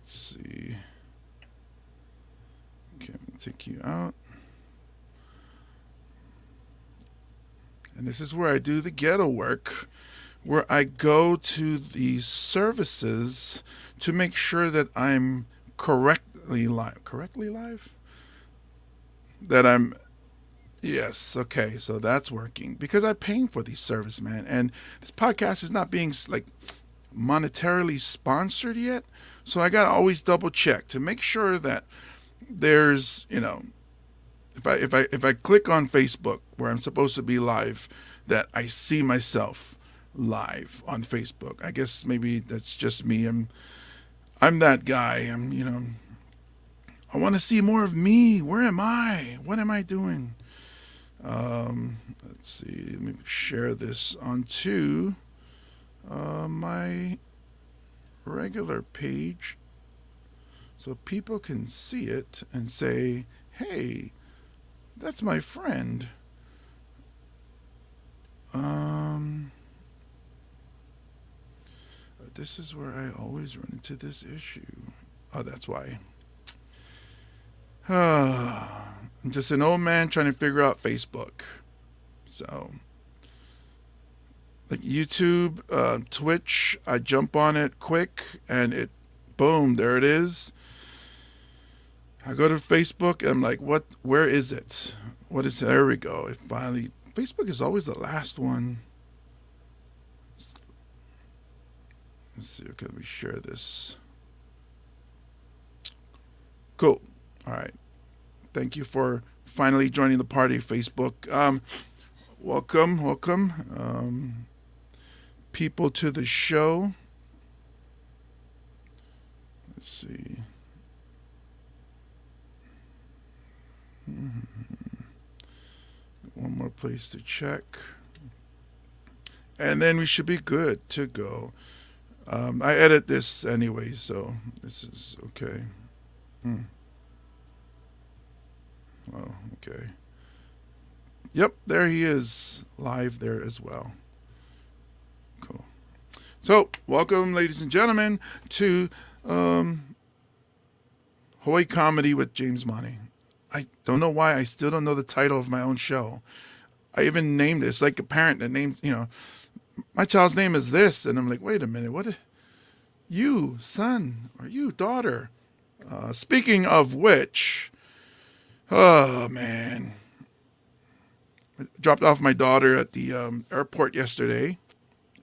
Let's see. Okay, I'm going to take you out. And this is where I do the ghetto work, where I go to the services to make sure that I'm correctly live. Correctly live? That I'm. Yes, okay, so that's working because I'm paying for these service, man. And this podcast is not being like monetarily sponsored yet, so I gotta always double check to make sure that there's, if I click on Facebook where I'm supposed to be live, that I see myself live on Facebook. I guess maybe that's just me. I'm that guy. I want to see more of me. Where am I? What am I doing? Let's see. Let me share this onto my regular page so people can see it and say, hey, that's my friend. This is where I always run into this issue. Oh, that's why. I'm just an old man trying to figure out Facebook. So, like YouTube, Twitch, I jump on it quick and it, boom, there it is. I go to Facebook and I'm like, what, where is it? What is, there we go. It finally, Facebook is always the last one. Let's see, okay, let me share this. Cool. All right. Thank you for finally joining the party, Facebook. Welcome. People to the show. Let's see. One more place to check. And then we should be good to go. I edit this anyway, so this is okay. Oh, okay. Yep, there he is, live there as well. Cool. So, welcome, ladies and gentlemen, to Hawaii Comedy with James Money. I don't know why I still don't know the title of my own show. I even named it. It's like a parent that names, my child's name is this, and I'm like, wait a minute, what? You, son, or you, daughter. Speaking of which, oh man, I dropped off my daughter at the airport yesterday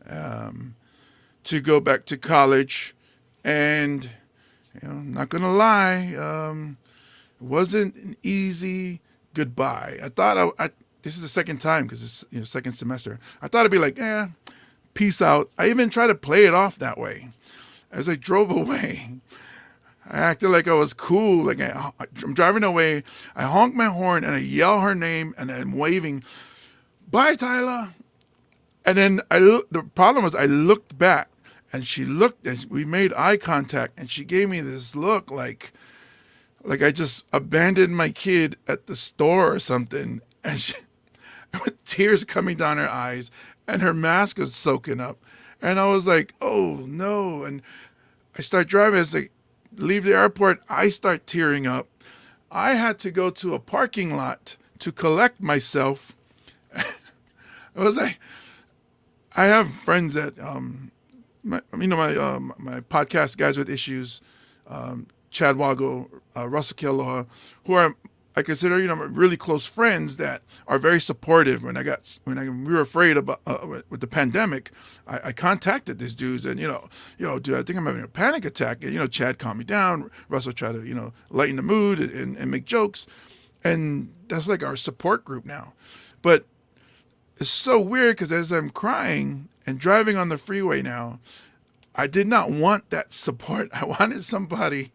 to go back to college, and not gonna lie, it wasn't an easy goodbye. I thought this is the second time because it's second semester. I thought it'd be like, peace out. I even tried to play it off that way. As I drove away, I acted like I was cool. Like I'm driving away. I honk my horn and I yell her name and I'm waving, "Bye, Tyler." And then the problem was I looked back and she looked and we made eye contact and she gave me this look like I just abandoned my kid at the store or something. And she, with tears coming down her eyes and her mask was soaking up. And I was like, oh no. And I start driving. As I leave the airport, I start tearing up. I had to go to a parking lot to collect myself. It was like, I have friends that, my podcast guys with issues, Chad Wago, Russell Kealoha, who are, I consider, really close friends that are very supportive. When we were afraid about with the pandemic, I contacted these dudes and dude, I think I'm having a panic attack. And Chad calmed me down. Russell tried to lighten the mood and make jokes, and that's like our support group now. But it's so weird because as I'm crying and driving on the freeway now, I did not want that support. I wanted somebody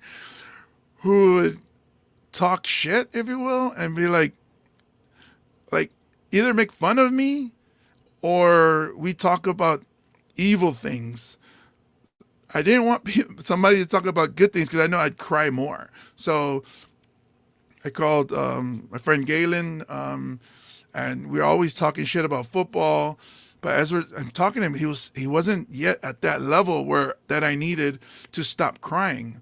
who would talk shit, if you will, and be like either make fun of me or we talk about evil things. I didn't want somebody to talk about good things because I know I'd cry more. So I called my friend Galen, and we were always talking shit about football. But as I'm talking to him, he wasn't yet at that level that I needed to stop crying.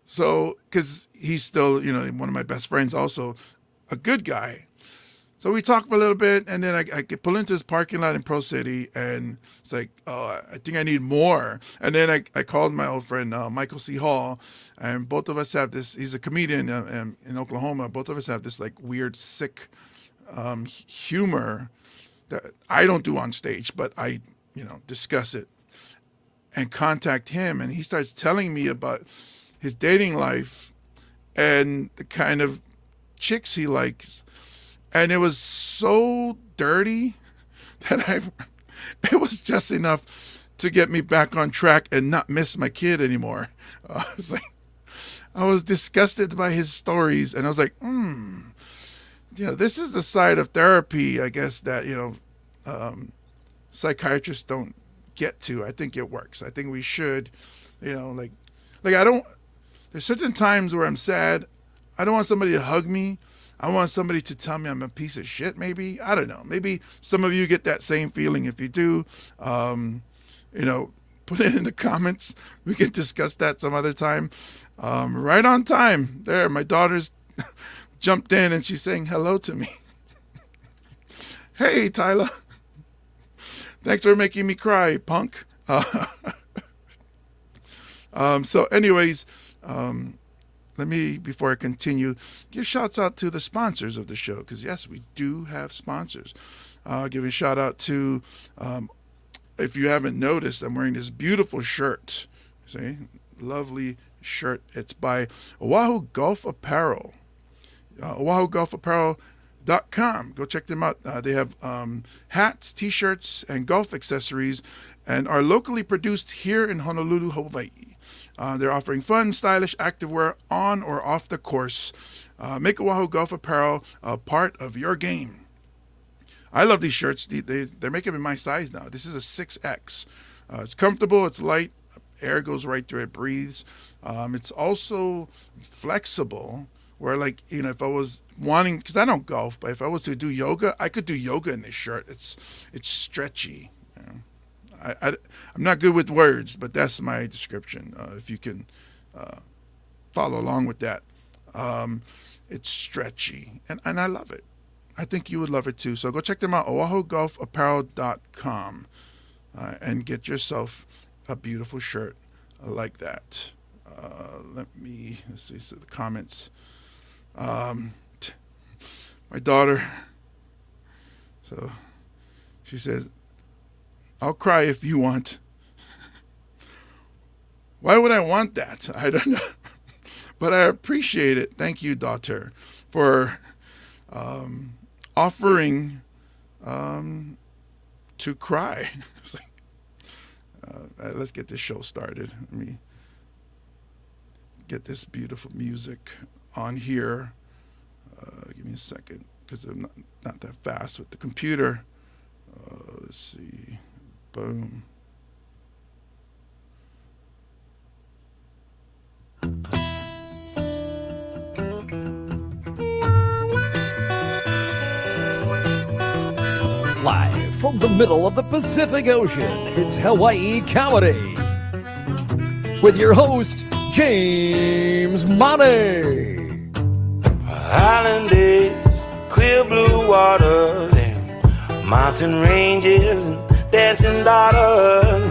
So, because he's still, one of my best friends, also a good guy. So we talk for a little bit, and then I get pull into this parking lot in Pro City, and it's like, oh, I think I need more. And then I called my old friend Michael C. Hall, and both of us have this. He's a comedian in Oklahoma. Both of us have this like weird, sick humor that I don't do on stage, but I, discuss it and contact him, and he starts telling me about his dating life and the kind of chicks he likes. And it was so dirty that it was just enough to get me back on track and not miss my kid anymore. I was disgusted by his stories, and I was like, this is the side of therapy, I guess, that, psychiatrists don't get to. I think it works. I think we should, like I don't, there's certain times where I'm sad. I don't want somebody to hug me. I want somebody to tell me I'm a piece of shit, maybe. I don't know. Maybe some of you get that same feeling. If you do, put it in the comments. We can discuss that some other time. Right on time. There, my daughter's jumped in and she's saying hello to me. Hey, Tyler. Thanks for making me cry, punk. So anyways, let me, before I continue, give shouts out to the sponsors of the show, because yes, we do have sponsors. Give a shout out to, if you haven't noticed, I'm wearing this beautiful shirt. See, lovely shirt. It's by Oahu Golf Apparel. OahuGolfApparel.com. Go check them out. They have hats, t-shirts, and golf accessories, and are locally produced here in Honolulu, Hawaii. They're offering fun, stylish activewear on or off the course. Make Oahu Golf Apparel a part of your game. I love these shirts. They're making them in my size now. This is a 6X. It's comfortable. It's light. Air goes right through it. Breathes. It's also flexible, where if I was wanting, because I don't golf, but if I was to do yoga, I could do yoga in this shirt. It's stretchy. I'm not good with words, but that's my description. If you can follow along with that. It's stretchy, and I love it. I think you would love it too. So go check them out, OahuGolfApparel.com, and get yourself a beautiful shirt like that. Let's see the comments. My daughter, so she says, I'll cry if you want. Why would I want that? I don't know. But I appreciate it. Thank you, daughter, for offering to cry. Let's get this show started. Let me get this beautiful music on here. Give me a second, because I'm not that fast with the computer. Let's see. Boom. Live from the middle of the Pacific Ocean, it's Hawaii Comedy with your host, James Money. Island days, clear blue water, and mountain ranges, and dancing daughters.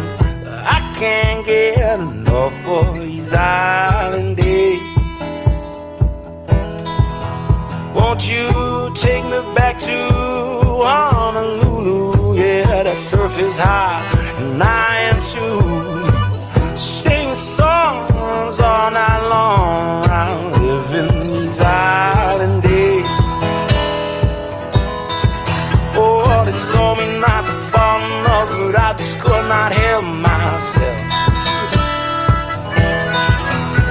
I can't get enough of these island days. Won't you take me back to Honolulu? Yeah, that surf is high and I am too. Sing songs all night long. I'm living these island days. Oh, they told me not to fall in love, but I just could not help myself.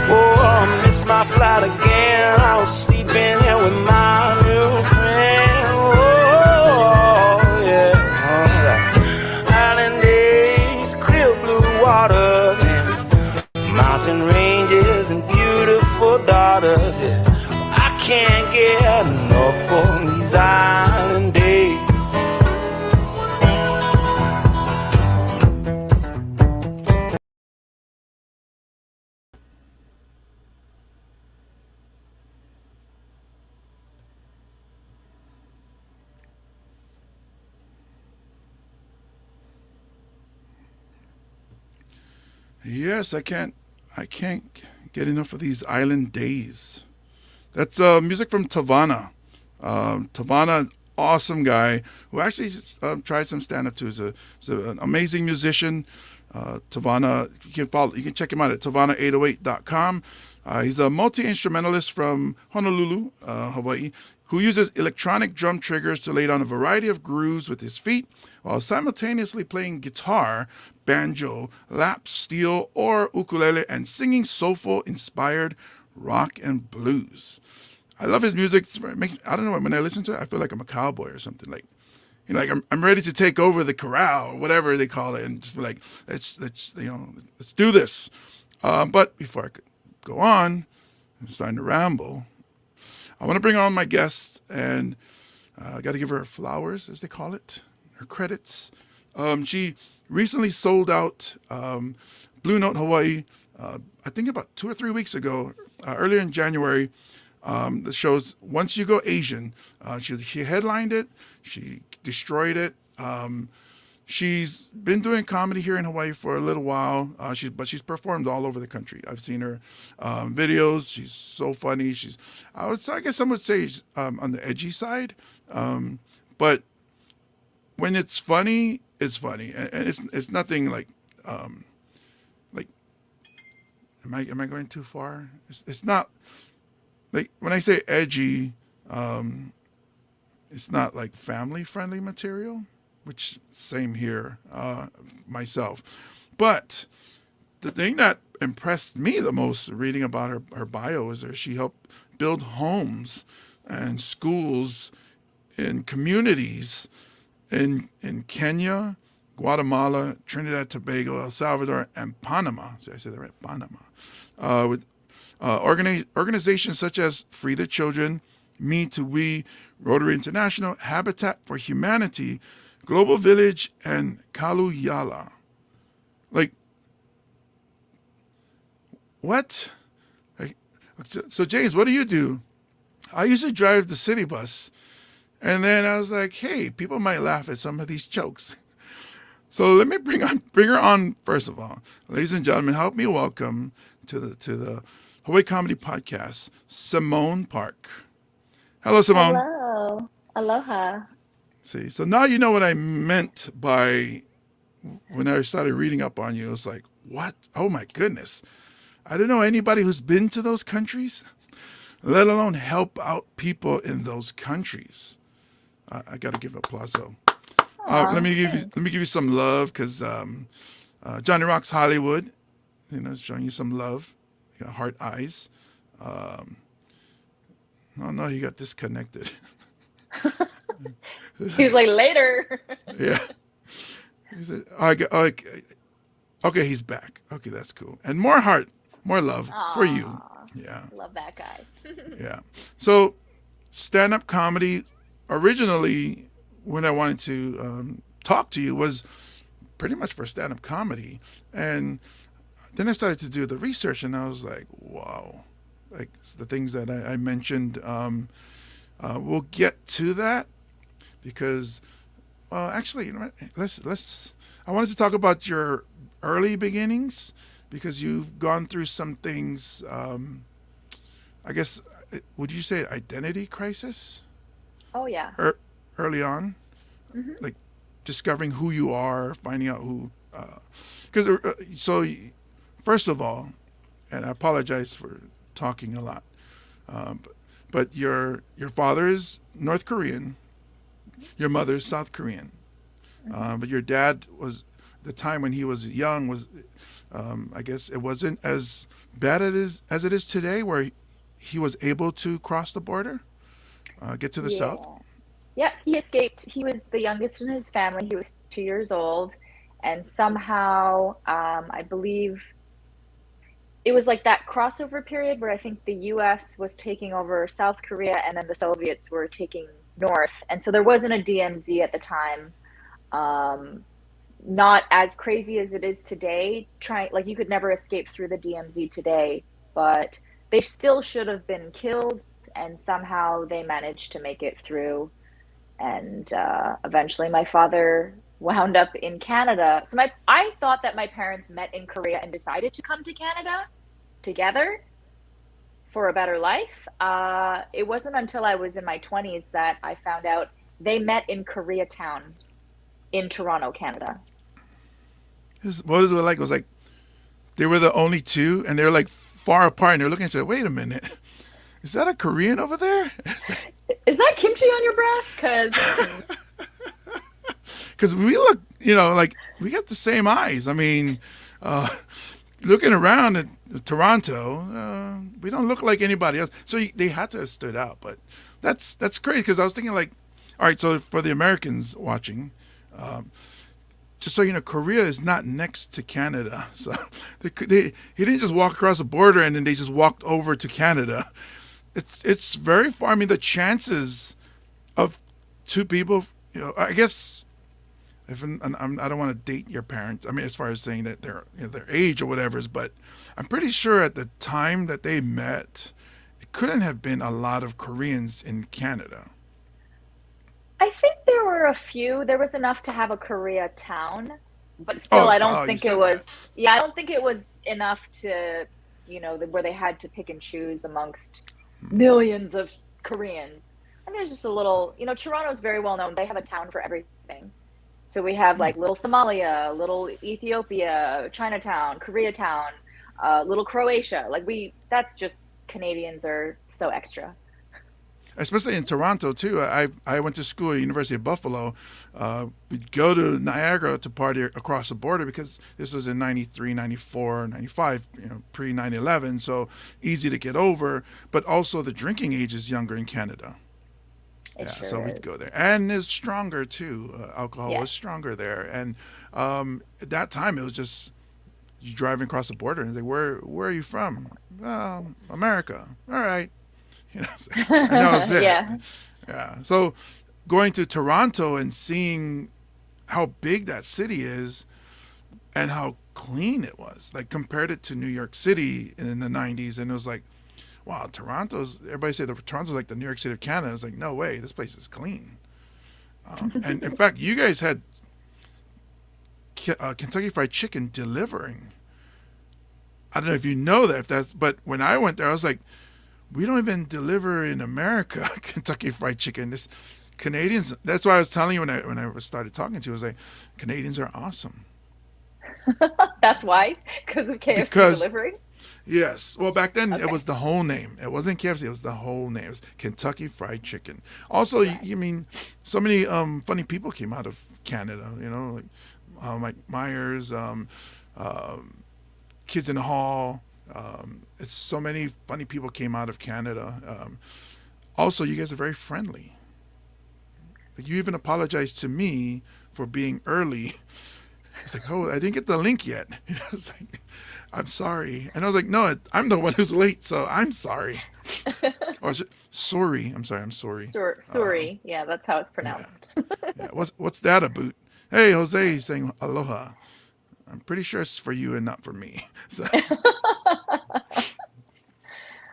Oh, I missed my flight again. I was sleeping here with my new friend. Oh, yeah. Island days, clear blue water, mountain ranges and beautiful daughters. Yeah. I can't get enough of these island days. Yes, I can't get enough of these island days. That's music from Tavana. Tavana, awesome guy who actually tried some stand up too. He's an amazing musician. Tavana, you can check him out at tavana808.com. He's a multi instrumentalist from Honolulu, Hawaii, who uses electronic drum triggers to lay down a variety of grooves with his feet while simultaneously playing guitar, banjo, lap steel, or ukulele and singing soulful inspired rock and blues. I love his music. I don't know, when I listen to it, I feel like I'm a cowboy or something. Like, like I'm ready to take over the corral or whatever they call it, and just be like, let's do this. But before I could go on, I'm starting to ramble. I want to bring on my guest, and I got to give her flowers, as they call it, her credits. She recently sold out Blue Note Hawaii. I think about 2 or 3 weeks ago, earlier in January. The show's Once You Go Asian. She headlined it. She destroyed it. She's been doing comedy here in Hawaii for a little while. She's performed all over the country. I've seen her videos. She's so funny. I guess some would say she's, on the edgy side, but when it's funny, and it's nothing like like. Am I going too far? It's not like when I say edgy. It's not like family friendly material, which same here myself. But the thing that impressed me the most reading about her bio is that she helped build homes and schools in communities in Kenya, Guatemala, Trinidad, Tobago, El Salvador, and Panama. See, I said that right, Panama. With organizations such as Free the Children, Me to We, Rotary International, Habitat for Humanity, Global Village, and Kaluyala. Like, what? So, James, what do you do? I used to drive the city bus, and then I was like, hey, people might laugh at some of these jokes. So let me bring her on first of all. Ladies and gentlemen, help me welcome to the Hawaii Comedy Podcast, Simmone Park. Hello, Simmone. Hello. Aloha. See, so now you know what I meant by when I started reading up on you. It was like, what? Oh my goodness. I don't know anybody who's been to those countries, let alone help out people in those countries. I got to give applause though. Let me give you some love because Johnny Rocks Hollywood, is showing you some love. You got heart eyes. No, he got disconnected. He was like, later. Yeah. He said, okay, he's back. Okay, that's cool. And more love for you. Yeah. Love that guy. Yeah. So, stand-up comedy, originally, when I wanted to talk to you, was pretty much for stand-up comedy. And then I started to do the research, and I was like, wow. Like, the things that I mentioned, we'll get to that because, well, actually, let's. I wanted to talk about your early beginnings because you've gone through some things. I guess, would you say identity crisis? Oh, yeah. Early on, like discovering who you are, finding out who. Because first of all, and I apologize for talking a lot, but your father is North Korean, your mother is South Korean, but your dad was, the time when he was young was, I guess it wasn't as bad as it is today, where he was able to cross the border, get to the South. Yeah, he escaped. He was the youngest in his family. He was 2 years old, and somehow, I believe it was like that crossover period where I think the US was taking over South Korea and then the Soviets were taking North. And so there wasn't a DMZ at the time. Not as crazy as it is today. You could never escape through the DMZ today, but they still should have been killed, and somehow they managed to make it through. And eventually my father wound up in Canada. So I thought that my parents met in Korea and decided to come to Canada together for a better life. It wasn't until I was in my 20s that I found out they met in Koreatown in Toronto, Canada. What was it like? It was like they were the only two, and they were like far apart, and they're looking at each other. Wait a minute, is that a Korean over there? Is that kimchi on your breath? Because we look, like we got the same eyes. I mean, looking around at Toronto, we don't look like anybody else. So they had to have stood out. But that's crazy because I was thinking like, all right, so for the Americans watching, just so you know, Korea is not next to Canada. So he didn't just walk across the border and then they just walked over to Canada. It's very far. I mean, the chances of two people, I guess. I don't want to date your parents. I mean, as far as saying that their age or whatever, but I'm pretty sure at the time that they met, it couldn't have been a lot of Koreans in Canada. I think there were a few. There was enough to have a Korea town, but still, I don't think it was. That. Yeah, I don't think it was enough to, where they had to pick and choose amongst millions of Koreans. And there's just a little, Toronto's very well known. They have a town for everything. So we have like little Somalia, little Ethiopia, Chinatown, Koreatown, little Croatia. That's just Canadians are so extra. Especially in Toronto too. I went to school at University of Buffalo. We'd go to Niagara to party across the border because this was in 93, 94, 95, pre 9/11. So easy to get over, but also the drinking age is younger in Canada. Sure so we'd is. go there, and it's stronger too. Alcohol was stronger there, and at that time it was just you driving across the border and they where are you from? America. All right, and that was it. Yeah. So going to Toronto and seeing how big that city is and how clean it was, like compared it to New York City in the 90s, and it was like, wow, everybody said Toronto's like the New York City of Canada. I was like, no way, this place is clean. And in fact, you guys had Kentucky Fried Chicken delivering. I don't know if you know that, but when I went there, I was like, we don't even deliver in America Kentucky Fried Chicken. This Canadians, that's why I was telling you when I started talking to you, I was like, Canadians are awesome. That's why? Because of KFC delivery? Yes. Well, back then it was the whole name. It wasn't KFC. It was the whole name. It was Kentucky Fried Chicken. Also, you mean so many funny people came out of Canada. Like Mike Myers, Kids in the Hall. It's so many funny people came out of Canada. Also, you guys are very friendly. Like you even apologized to me for being early. It's like, oh, I didn't get the link yet. It's like, I'm sorry. And I was like, no, I'm the one who's late, so I'm sorry. Sorry. I'm sorry. I'm sorry. Sorry. Yeah, that's how it's pronounced. Yeah. What's that about? Hey, Jose, he's saying aloha. I'm pretty sure it's for you and not for me. So,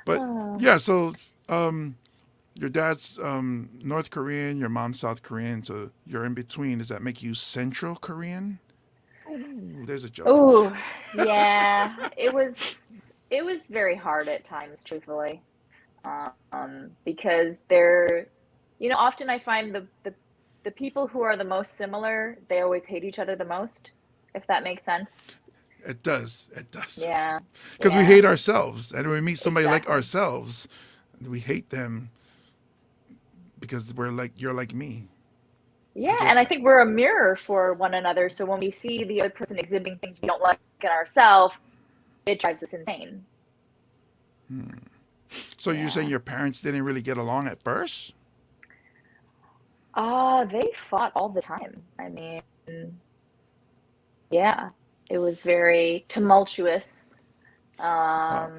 but yeah, so your dad's North Korean, your mom's South Korean, so you're in between. Does that make you Central Korean? Ooh, there's a joke. Oh, yeah. It was very hard at times, truthfully, because often I find the people who are the most similar, they always hate each other the most, if that makes sense. It does. Yeah. Because we hate ourselves, and when we meet somebody like Exactly. ourselves, we hate them because you're like me. Yeah, and I think we're a mirror for one another. So when we see the other person exhibiting things we don't like in ourselves, it drives us insane. So you're saying your parents didn't really get along at first? They fought all the time. I mean, yeah, it was very tumultuous. Wow.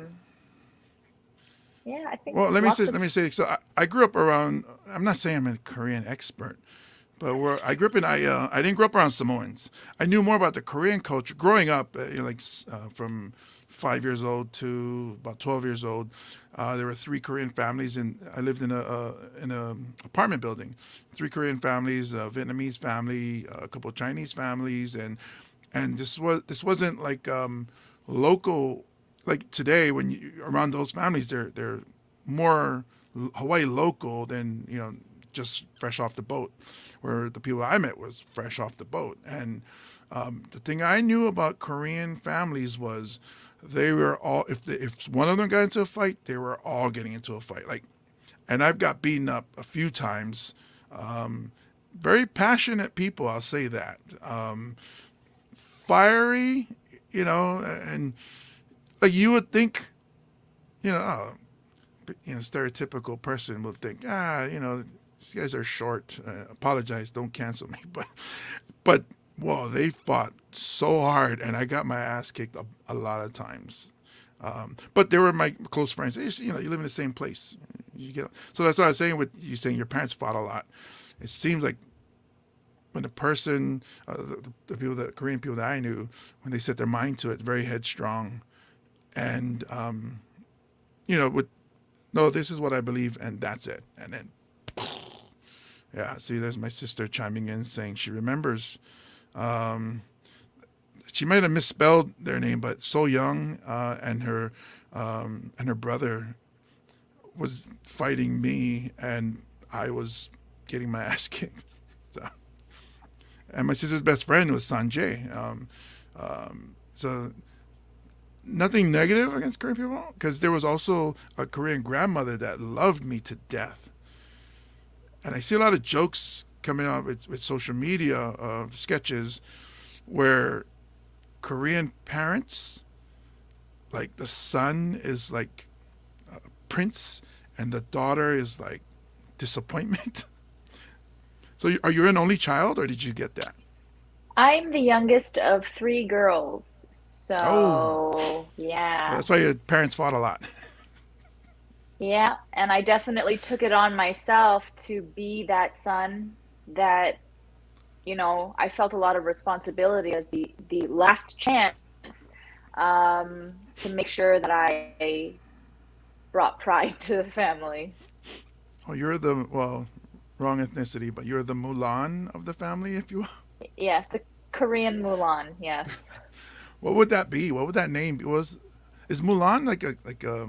Yeah, I think Well, let me lots of say. So I grew up around. I'm not saying I'm a Korean expert, But where I grew up in, I didn't grow up around Samoans. I knew more about the Korean culture growing up. From 5 years old to about 12 years old. There were three Korean families, and I lived in a apartment building. Three Korean families, a Vietnamese family, a couple of Chinese families, and this wasn't like local. Like today, when you around those families, they're more Hawaii local than just fresh off the boat. Where the people I met was fresh off the boat, and the thing I knew about Korean families was they were all if one of them got into a fight, they were all getting into a fight. And I've got beaten up a few times. Very passionate people, I'll say that. Fiery, and like you would think, stereotypical person would think, these guys are short. Apologize, don't cancel me. But whoa, they fought so hard, and I got my ass kicked a lot of times. But they were my close friends. You live in the same place. So that's what I was saying with you saying your parents fought a lot. It seems like when the person, the Korean people that I knew, when they set their mind to it, very headstrong, and no, this is what I believe, and that's it. And then, yeah. See, there's my sister chiming in saying she remembers. She might have misspelled their name, but So Young and her brother was fighting me, and I was getting my ass kicked. And my sister's best friend was Sanjay. So nothing negative against Korean people, because there was also a Korean grandmother that loved me to death. And I see a lot of jokes coming out with social media sketches where Korean parents, like the son is like a prince and the daughter is like disappointment. So are you an only child, or did you get that? I'm the youngest of three girls, so So yeah. that's why your parents fought a lot. Yeah, and I definitely took it on myself to be that son that, I felt a lot of responsibility as the last chance to make sure that I brought pride to the family. Oh, wrong ethnicity, but you're the Mulan of the family, if you will. Yes, the Korean Mulan, yes. What would that be? What would that name be? Is Mulan like a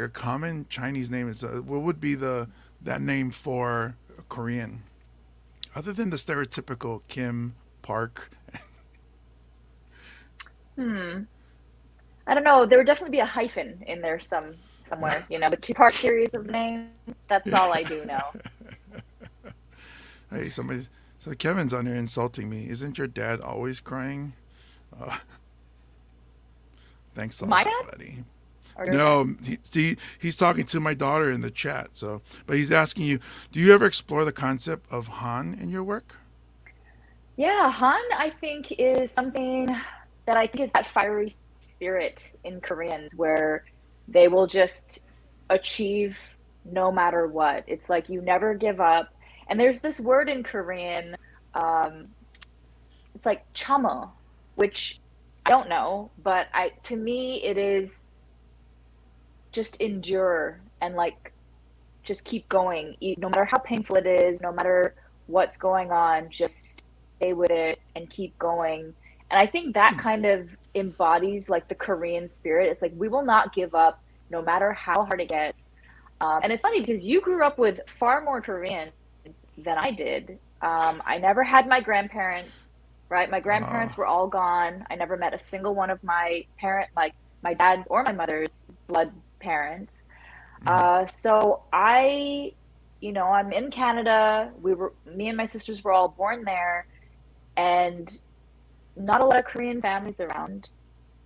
common Chinese name? What would be that name for a Korean, other than the stereotypical Kim, Park? I don't know. There would definitely be a hyphen in there somewhere, the two-part series of names. That's all I do know. Hey, so Kevin's on here insulting me. Isn't your dad always crying? Thanks a My lot, dad? buddy. Or your No, he's talking to my daughter in the chat. But he's asking you, do you ever explore the concept of Han in your work? Yeah, Han, I think, is something that I think is that fiery spirit in Koreans where they will just achieve no matter what. It's like you never give up. And there's this word in Korean, it's like chamo, which I don't know, but to me it is just endure and like just keep going, no matter how painful it is, no matter what's going on, just stay with it and keep going. And I think that kind of embodies like the Korean spirit. It's like we will not give up no matter how hard it gets. And it's funny because you grew up with far more Koreans than I did. I never had my grandparents, right? My grandparents were all gone. I never met a single one of my my dad's or my mother's blood parents. So I'm in Canada. Me and my sisters were all born there, and not a lot of Korean families around.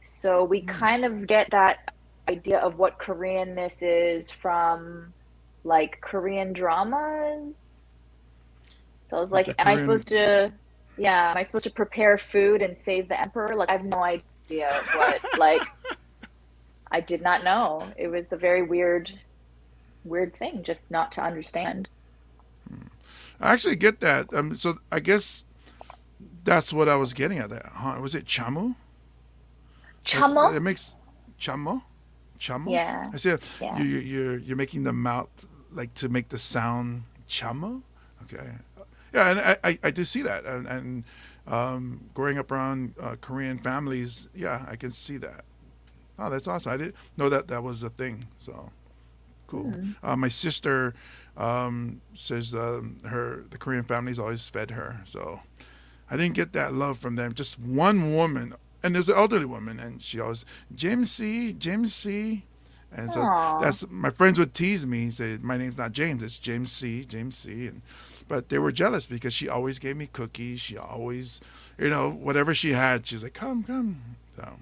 So we kind of get that idea of what Koreanness is from like Korean dramas. So I was like, am I supposed to prepare food and save the emperor? Like, I have no idea what, I did not know. It was a very weird thing just not to understand. I actually get that. So I guess that's what I was getting at. That huh? Was it chamu? That's Chamo? it makes chamo, chamo. Yeah, I said yeah. you're making the mouth like to make the sound chamo. Okay, yeah, and I do see that, and growing up around Korean families, yeah, I can see that. Oh, that's awesome. I didn't know that that was a thing. So cool. Hmm. My sister says the Korean families always fed her, so I didn't get that love from them. Just one woman, and there's an elderly woman, and she always James C, James C, and so Aw. that's my friends would tease me, say my name's not James, it's James C, James C, and but they were jealous because she always gave me cookies. She always, whatever she had, she's like, come, come. So,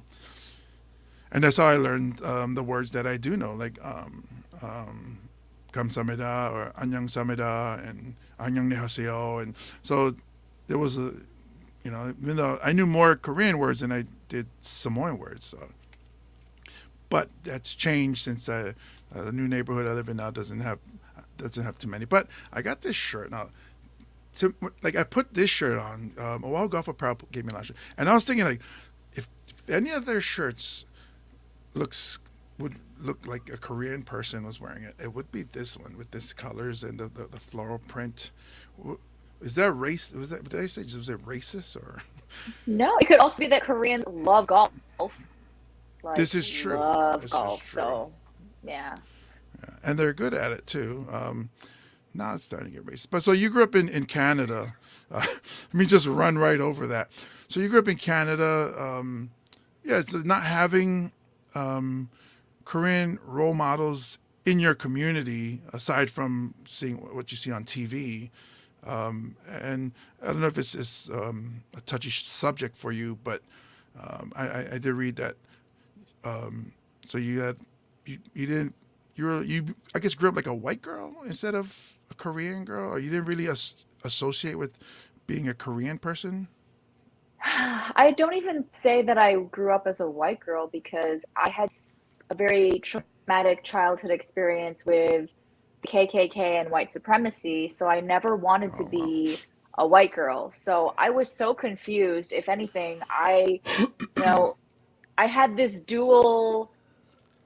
and that's how I learned the words that I do know, like 감사합니다 or 안녕사합니다 and 안녕하세요, and so there was a even though I knew more Korean words than I did Samoan words, so. But that's changed since the new neighborhood I live in now doesn't have too many. But I got this shirt now. Like I put this shirt on. Oahu Golf Apparel gave me last year, and I was thinking like, if any of their shirts looks would look like a Korean person was wearing it, it would be this one with this colors and the floral print. Is that race? Was that? Did I say was it racist or? No, it could also be that Koreans love golf. Like, This is true. love This is golf. true. So, yeah. And they're good at it too. Now it's starting to get racist. But so you grew up in Canada. Let me just run right over that. So you grew up in Canada. Yeah, it's not having Korean role models in your community aside from seeing what you see on TV. And I don't know if it's a touchy subject for you, but I did read that. So you didn't you I guess grew up like a white girl instead of a Korean girl, or you didn't really associate with being a Korean person. I don't even say that I grew up as a white girl because I had a very traumatic childhood experience with the KKK and white supremacy. So I never wanted to Oh wow. be a white girl. So I was so confused. If anything, you know, I had this dual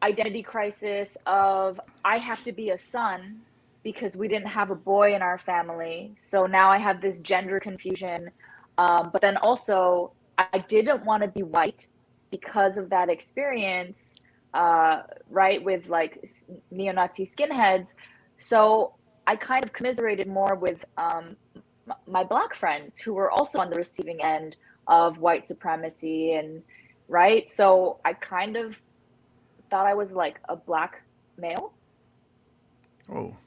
identity crisis of I have to be a son because we didn't have a boy in our family. So now I have this gender confusion. But then also, I didn't want to be white because of that experience, right, with like neo-Nazi skinheads. So I kind of commiserated more with my black friends who were also on the receiving end of white supremacy and right. So I kind of thought I was like a black male. Oh,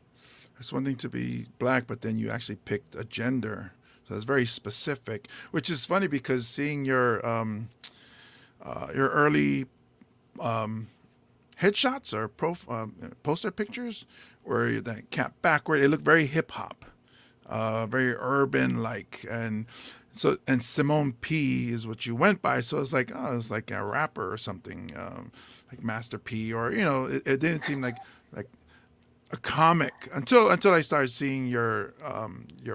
it's one thing to be black, but then you actually picked a gender. So it's very specific, which is funny because seeing your early headshots or poster pictures where that cap backward, it looked very hip hop, very urban like, and so and Simone P is what you went by. So it's like it's like a rapper or something, like Master P, or it didn't seem like a comic until I started seeing your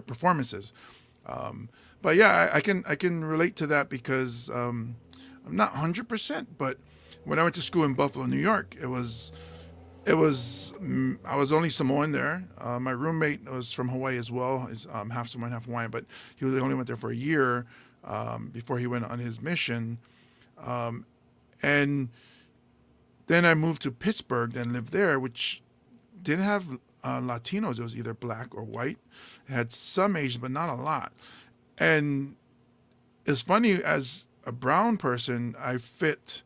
performances. But yeah, I can relate to that because I'm not 100%, but when I went to school in Buffalo, New York, I was only Samoan there. My roommate was from Hawaii as well. He's half Samoan, half Hawaiian, but he only went there for a year before he went on his mission. And then I moved to Pittsburgh and lived there, which didn't have Latinos. It was either black or white. It had some Asian, but not a lot. And it's funny, as a brown person, I fit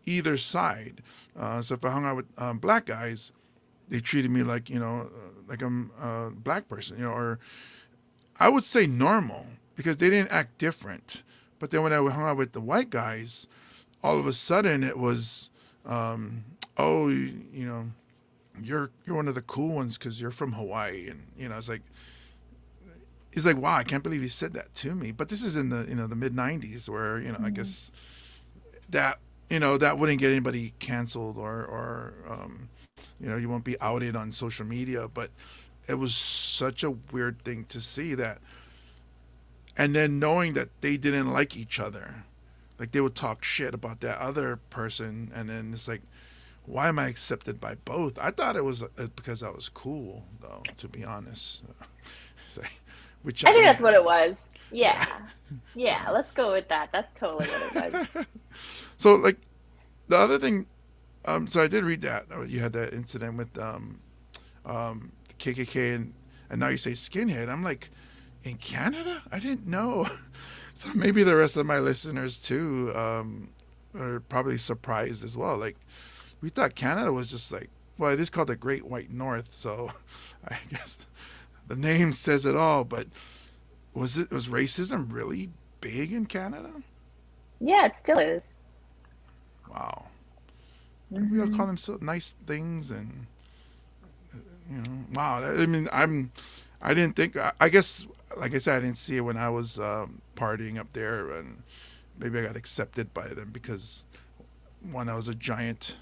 either side. So if I hung out with black guys, they treated me like like I'm a black person, or I would say normal because they didn't act different. But then when I hung out with the white guys, all of a sudden it was, oh, you're one of the cool ones because you're from Hawaii, and it's like. He's like, wow, I can't believe he said that to me. But this is in the the mid '90s, where I guess that that wouldn't get anybody canceled, or you won't be outed on social media. But it was such a weird thing to see that, and then knowing that they didn't like each other, like they would talk shit about that other person, and then it's like, why am I accepted by both? I thought it was because I was cool, though, to be honest. It's like, which I think am. that's what it was. Yeah. Yeah, let's go with that. That's totally what it was. So like the other thing, so I did read that you had that incident with the KKK, and now you say skinhead. I'm like, in Canada? I didn't know. So maybe the rest of my listeners too are probably surprised as well. Like, we thought Canada was just like, well, it is called the Great White North, so I guess the name says it all. But was racism really big in Canada? Yeah, it still is. Wow. We all call them so nice things, and wow. I mean, I didn't think. I guess, like I said, I didn't see it when I was partying up there, and maybe I got accepted by them because one, I was a giant.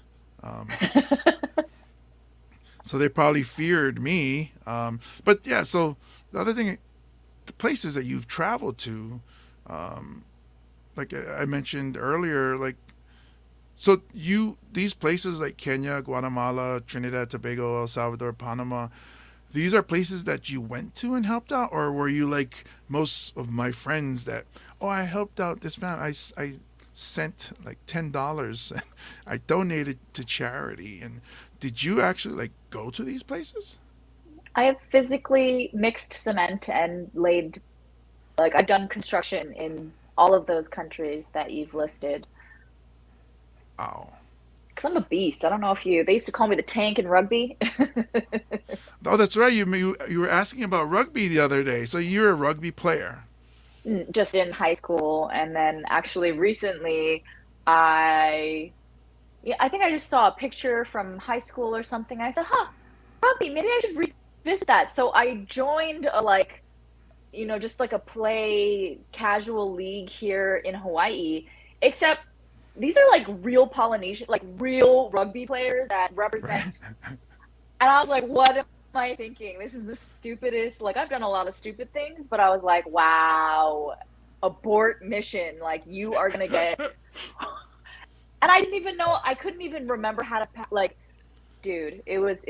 So they probably feared me. But yeah, so the other thing, the places that you've traveled to, like I mentioned earlier, like, so these places like Kenya, Guatemala, Trinidad, Tobago, El Salvador, Panama, these are places that you went to and helped out, or were you like most of my friends that, oh, I helped out this family, I sent like $10, I donated to charity, and did you actually like go to these places? I have physically mixed cement and laid, like, I've done construction in all of those countries that you've listed. Oh, Because I'm a beast. I don't know if they used to call me the tank in rugby. oh, that's right. You were asking about rugby the other day, so you're a rugby player. Just in high school. And then actually recently, I, yeah, I think I just saw a picture from high school or something. I said, huh, rugby, maybe I should revisit that. So I joined a, like, just like a play casual league here in Hawaii, except these are like real Polynesian, like real rugby players that Right. represent. And I was like, what am I thinking? This is the stupidest. Like, I've done a lot of stupid things, but I was like, wow, abort mission. Like, you are going to get. And I didn't even know, I couldn't even remember how to, like, dude, it was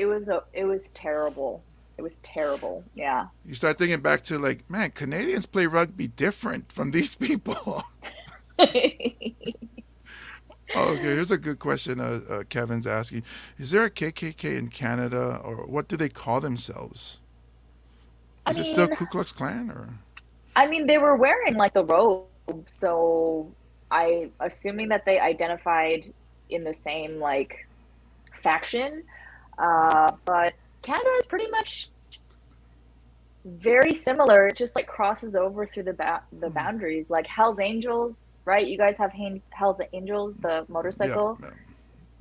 terrible. It was terrible. Yeah. You start thinking back to like, man, Canadians play rugby different from these people. Oh, okay, here's a good question. Kevin's asking: is there a KKK in Canada, or what do they call themselves? I Is it still mean, Ku Klux Klan, or? they were wearing like the robe, so I assuming that they identified in the same like faction. But Canada is pretty much very similar. It just like crosses over through the boundaries. Like Hell's Angels, right? You guys have Hell's Angels, the Yeah, motorcycle. yeah.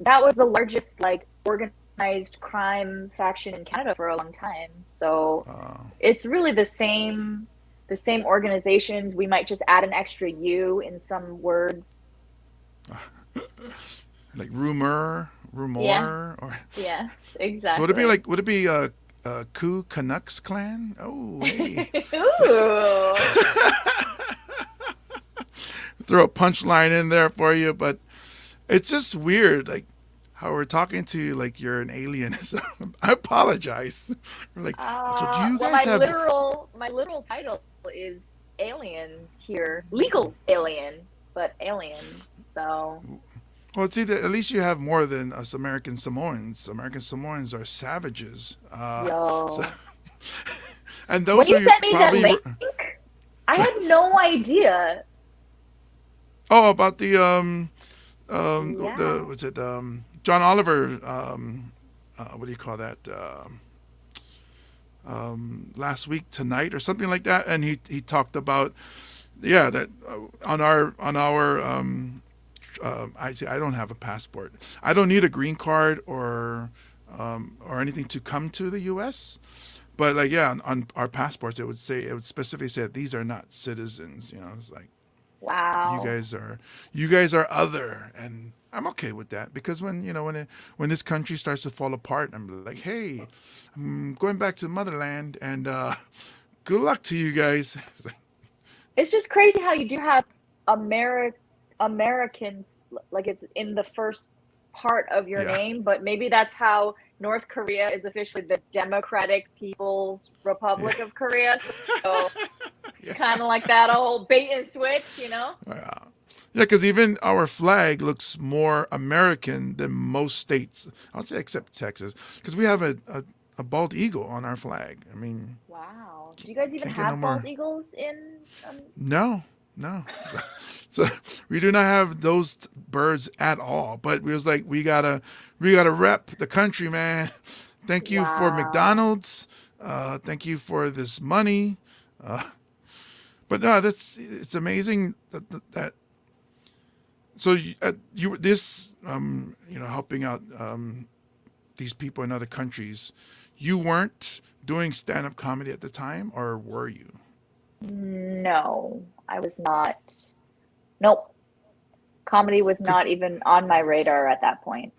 That was the largest like organized crime faction in Canada for a long time. So Uh, it's really the same organizations. We might just add an extra U in some words. like Yeah. rumor, or Yes, so would it be exactly. like Ku Canucks Clan? Oh, hey, Ooh. throw a punchline in there for you, but it's just weird, like how we're talking to you like you're an alien. So I apologize. We're like, so do you Well, guys have? my literal title is alien here, legal alien, but alien. So, Well, it's either at least you have more than us American Samoans. American Samoans are savages. So, yo, and when those you are sent me that probably. link, I had no idea. Oh, about the Yeah. what's it John Oliver, what do you call that, last week tonight or something like that, and he talked about, yeah, that on our I say I don't have a passport, I don't need a green card or anything to come to the U.S., but like, yeah, on our passports it would specifically say these are not citizens. It's like, you Wow. guys are you guys are other, and I'm okay with that because when this country starts to fall apart, I'm like, hey, I'm going back to the motherland, and good luck to you guys. It's just crazy how you do have Ameri Americans, like it's in the first part of your Yeah, name, but maybe that's how North Korea is officially the Democratic People's yeah, Republic of Korea. So it's yeah. kind of like that whole bait and switch, you know? Yeah, yeah, because even our flag looks more American than most states. I would say except Texas, because we have a bald eagle on our flag. I mean, Wow. Do you guys even can't get no have bald more. eagles in No, no. So we do not have those birds at all. But we was like, we gotta rep the country, man. Thank you for wow. McDonald's. Thank you for this money. Uh, but no, it's amazing that so you this helping out these people in other countries. You weren't doing stand up comedy at the time, or were you? No, I was not. Nope. Comedy was 'Cause, not even on my radar at that point.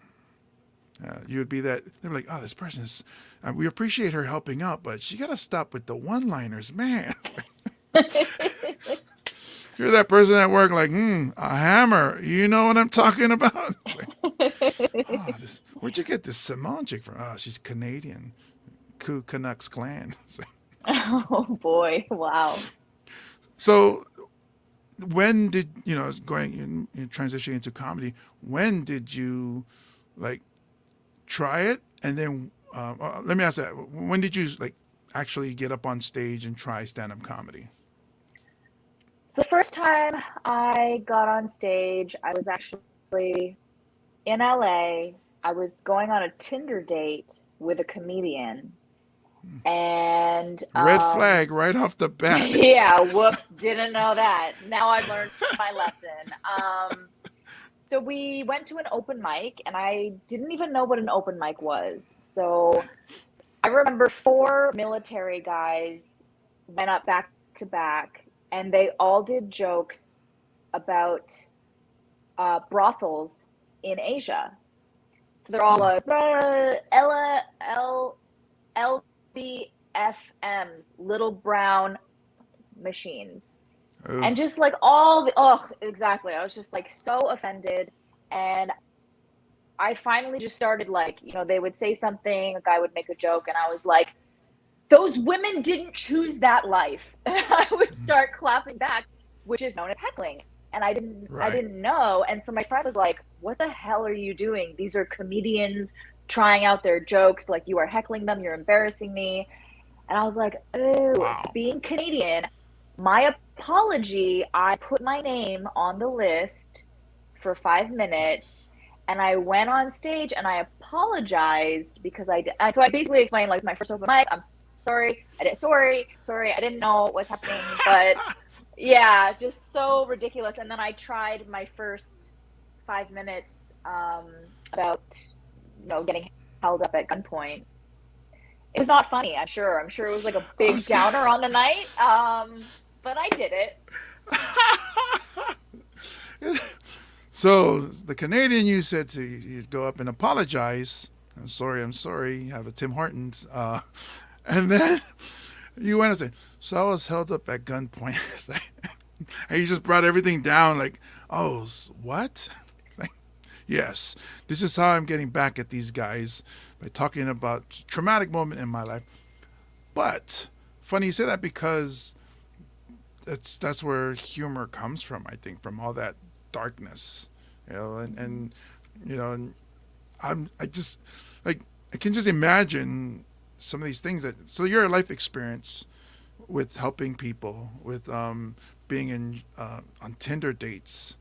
you would be that they're like, oh, this person is. We appreciate her helping out, but she got to stop with the one-liners, man. You're that person at work, like, a hammer. You know what I'm talking about? Oh, where'd you get this Simmone chick from? Oh, she's Canadian. Canucks clan. Oh boy, wow. So when did going in transitioning into comedy? When did you like try it, and then let me ask that: when did you like actually get up on stage and try stand-up comedy? So the first time I got on stage, I was actually in LA. I was going on a Tinder date with a comedian. And Red flag right off the bat. yeah, whoops, didn't know that. Now I've learned my lesson. So we went to an open mic, and I didn't even know what an open mic was. So I remember four military guys went up back to back, and they all did jokes about brothels in Asia. So they're all like, Ella, LBFMs, little brown machines. Ugh. And just like all the, oh, exactly. I was just like so offended. And I finally just started like, they would say something, a guy would make a joke, and I was like, those women didn't choose that life. And I would start clapping back, which is known as heckling. And I Right. didn't know. And so my friend was like, what the hell are you doing? These are comedians trying out their jokes. Like, you are heckling them. You're embarrassing me. And I was like, oh, so Wow. being Canadian, my apology, I put my name on the list for 5 minutes, Nice. and I went on stage and I apologized because so I basically explained, like, my first open mic, I'm sorry, sorry, I didn't know what was happening, but yeah, just so ridiculous. And then I tried my first 5 minutes about, getting held up at gunpoint. It was not funny, I'm sure it was like a I big was downer on the night. But I did it. So the Canadian, you said to you go up and apologize. I'm sorry. You have a Tim Hortons, and then you went and said, so I was held up at gunpoint. And you just brought everything down, like, oh, what? It's like, yes, this is how I'm getting back at these guys by talking about traumatic moment in my life. But funny you say that because that's where humor comes from. I think from all that darkness, and and I just like I can just imagine some of these things that. So your life experience with helping people with being in on Tinder dates,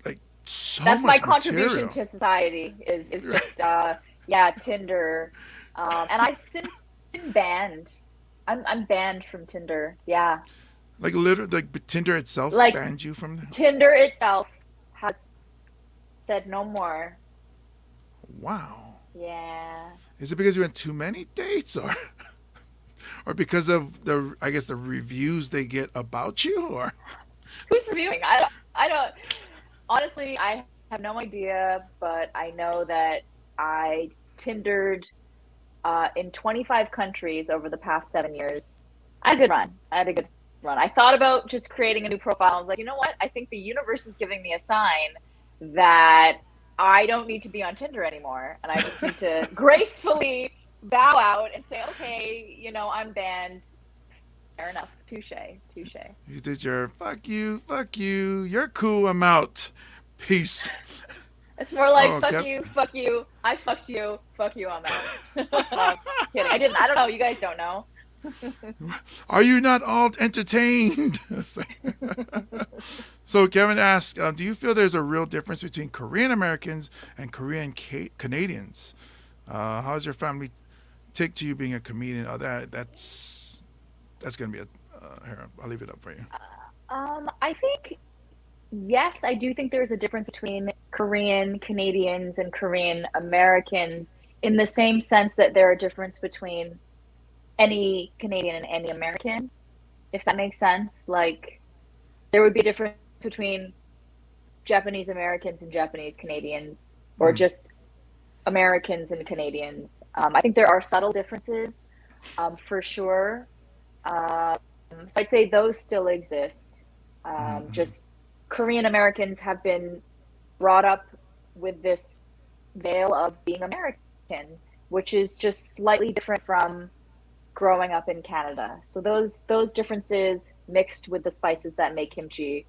like so That's my much contribution material. to society is Right. just yeah, Tinder. And I've since been banned. I'm banned from Tinder. Yeah. Like literally, like Tinder itself Like, banned you from there. Tinder itself has said no more. Wow. Yeah. Is it because you went too many dates, or or because of the I guess the reviews they get about you, or Who's reviewing? I don't honestly, I have no idea, but I know that I Tindered in 25 countries over the past 7 years. I had a good run. I had a good run. I thought about just creating a new profile. I was like, you know what? I think the universe is giving me a sign that I don't need to be on Tinder anymore. And I just need to gracefully bow out and say, okay, I'm banned. Fair enough. Touche. Touche. You did your fuck you, you're cool, I'm out. Peace. It's more like Oh, fuck you, I fucked you, fuck you, I'm out. No, kidding. I didn't. I don't know. You guys don't know. Are you not all entertained? So Kevin asked, do you feel there's a real difference between Korean Americans and Korean Canadians? How does your family take to you being a comedian? Oh, that's going to be here, I'll leave it up for you. I think yes, I do think there's a difference between Korean Canadians and Korean Americans in the same sense that there are difference between any Canadian and any American, if that makes sense. Like there would be a difference between Japanese Americans and Japanese Canadians, or just Americans and Canadians. I think there are subtle differences, for sure. So I'd say those still exist. Just Korean Americans have been brought up with this veil of being American, which is just slightly different from growing up in Canada. So those differences mixed with the spices that make kimchi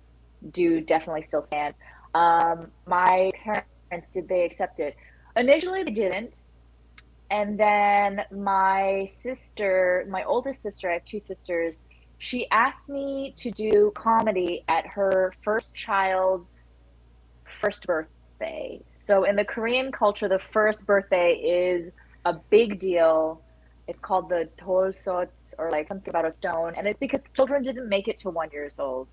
do definitely still stand. My parents, did they accept it? Initially they didn't. And then my sister, my oldest sister, I have two sisters, she asked me to do comedy at her first child's first birthday. So in the Korean culture, the first birthday is a big deal. It's called the Dolsot, or like something about a stone. And it's because children didn't make it to 1 year old